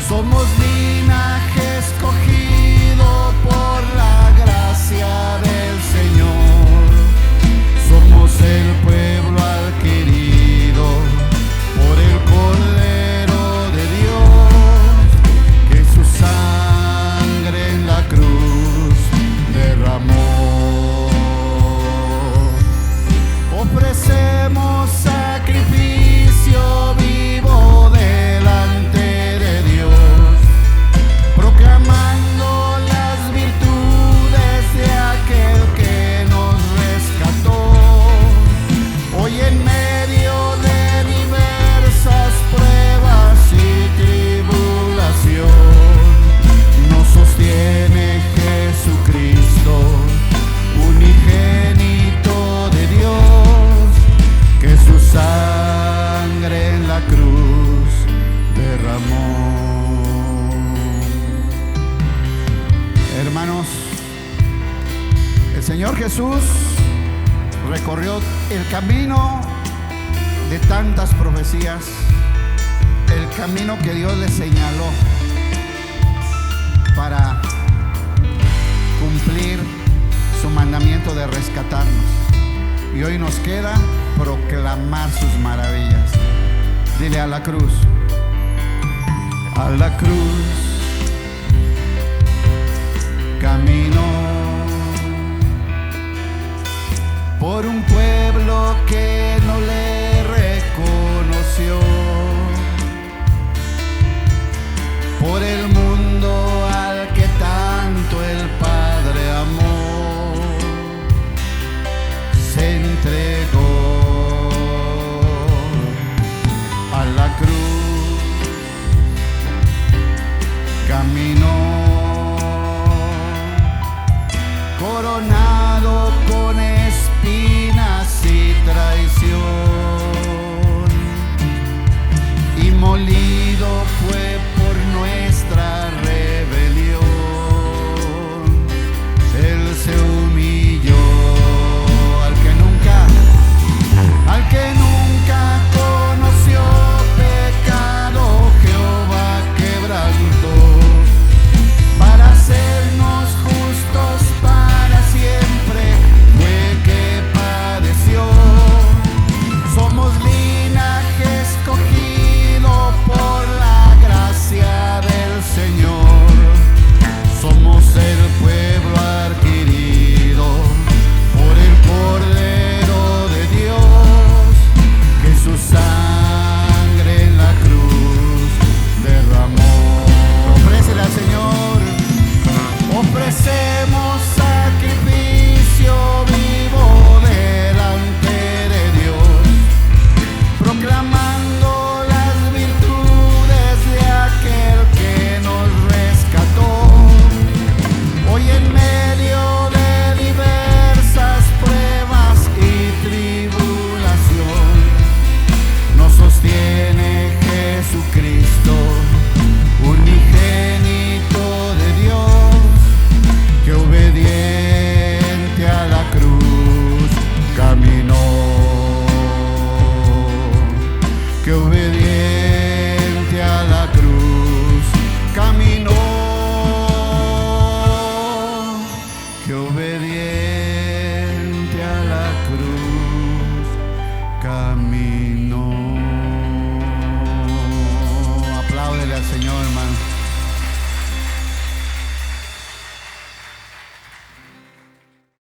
Somos linaje escogido por la gracia del Señor, somos el pueblo adquirido por el Cordero de Dios, que su sangre en la cruz derramó. Ofrecemos sacrificio vivo delante de Dios, proclamando las virtudes de aquel que nos rescató. Hoy en medio de diversas pruebas y tribulación, nos sostiene Jesucristo, unigénito de Dios, que su sangre en la cruz derramó. Hermanos, el Señor Jesús recorrió el camino de tantas profecías, el camino que Dios le señaló para cumplir su mandamiento de rescatarnos. Y hoy nos queda proclamar sus maravillas. Dile: a la cruz, a la cruz caminó, por un pueblo que no le reconoció, que obediente a la cruz caminó, que obediente a la cruz caminó. Apláudele al Señor, hermano.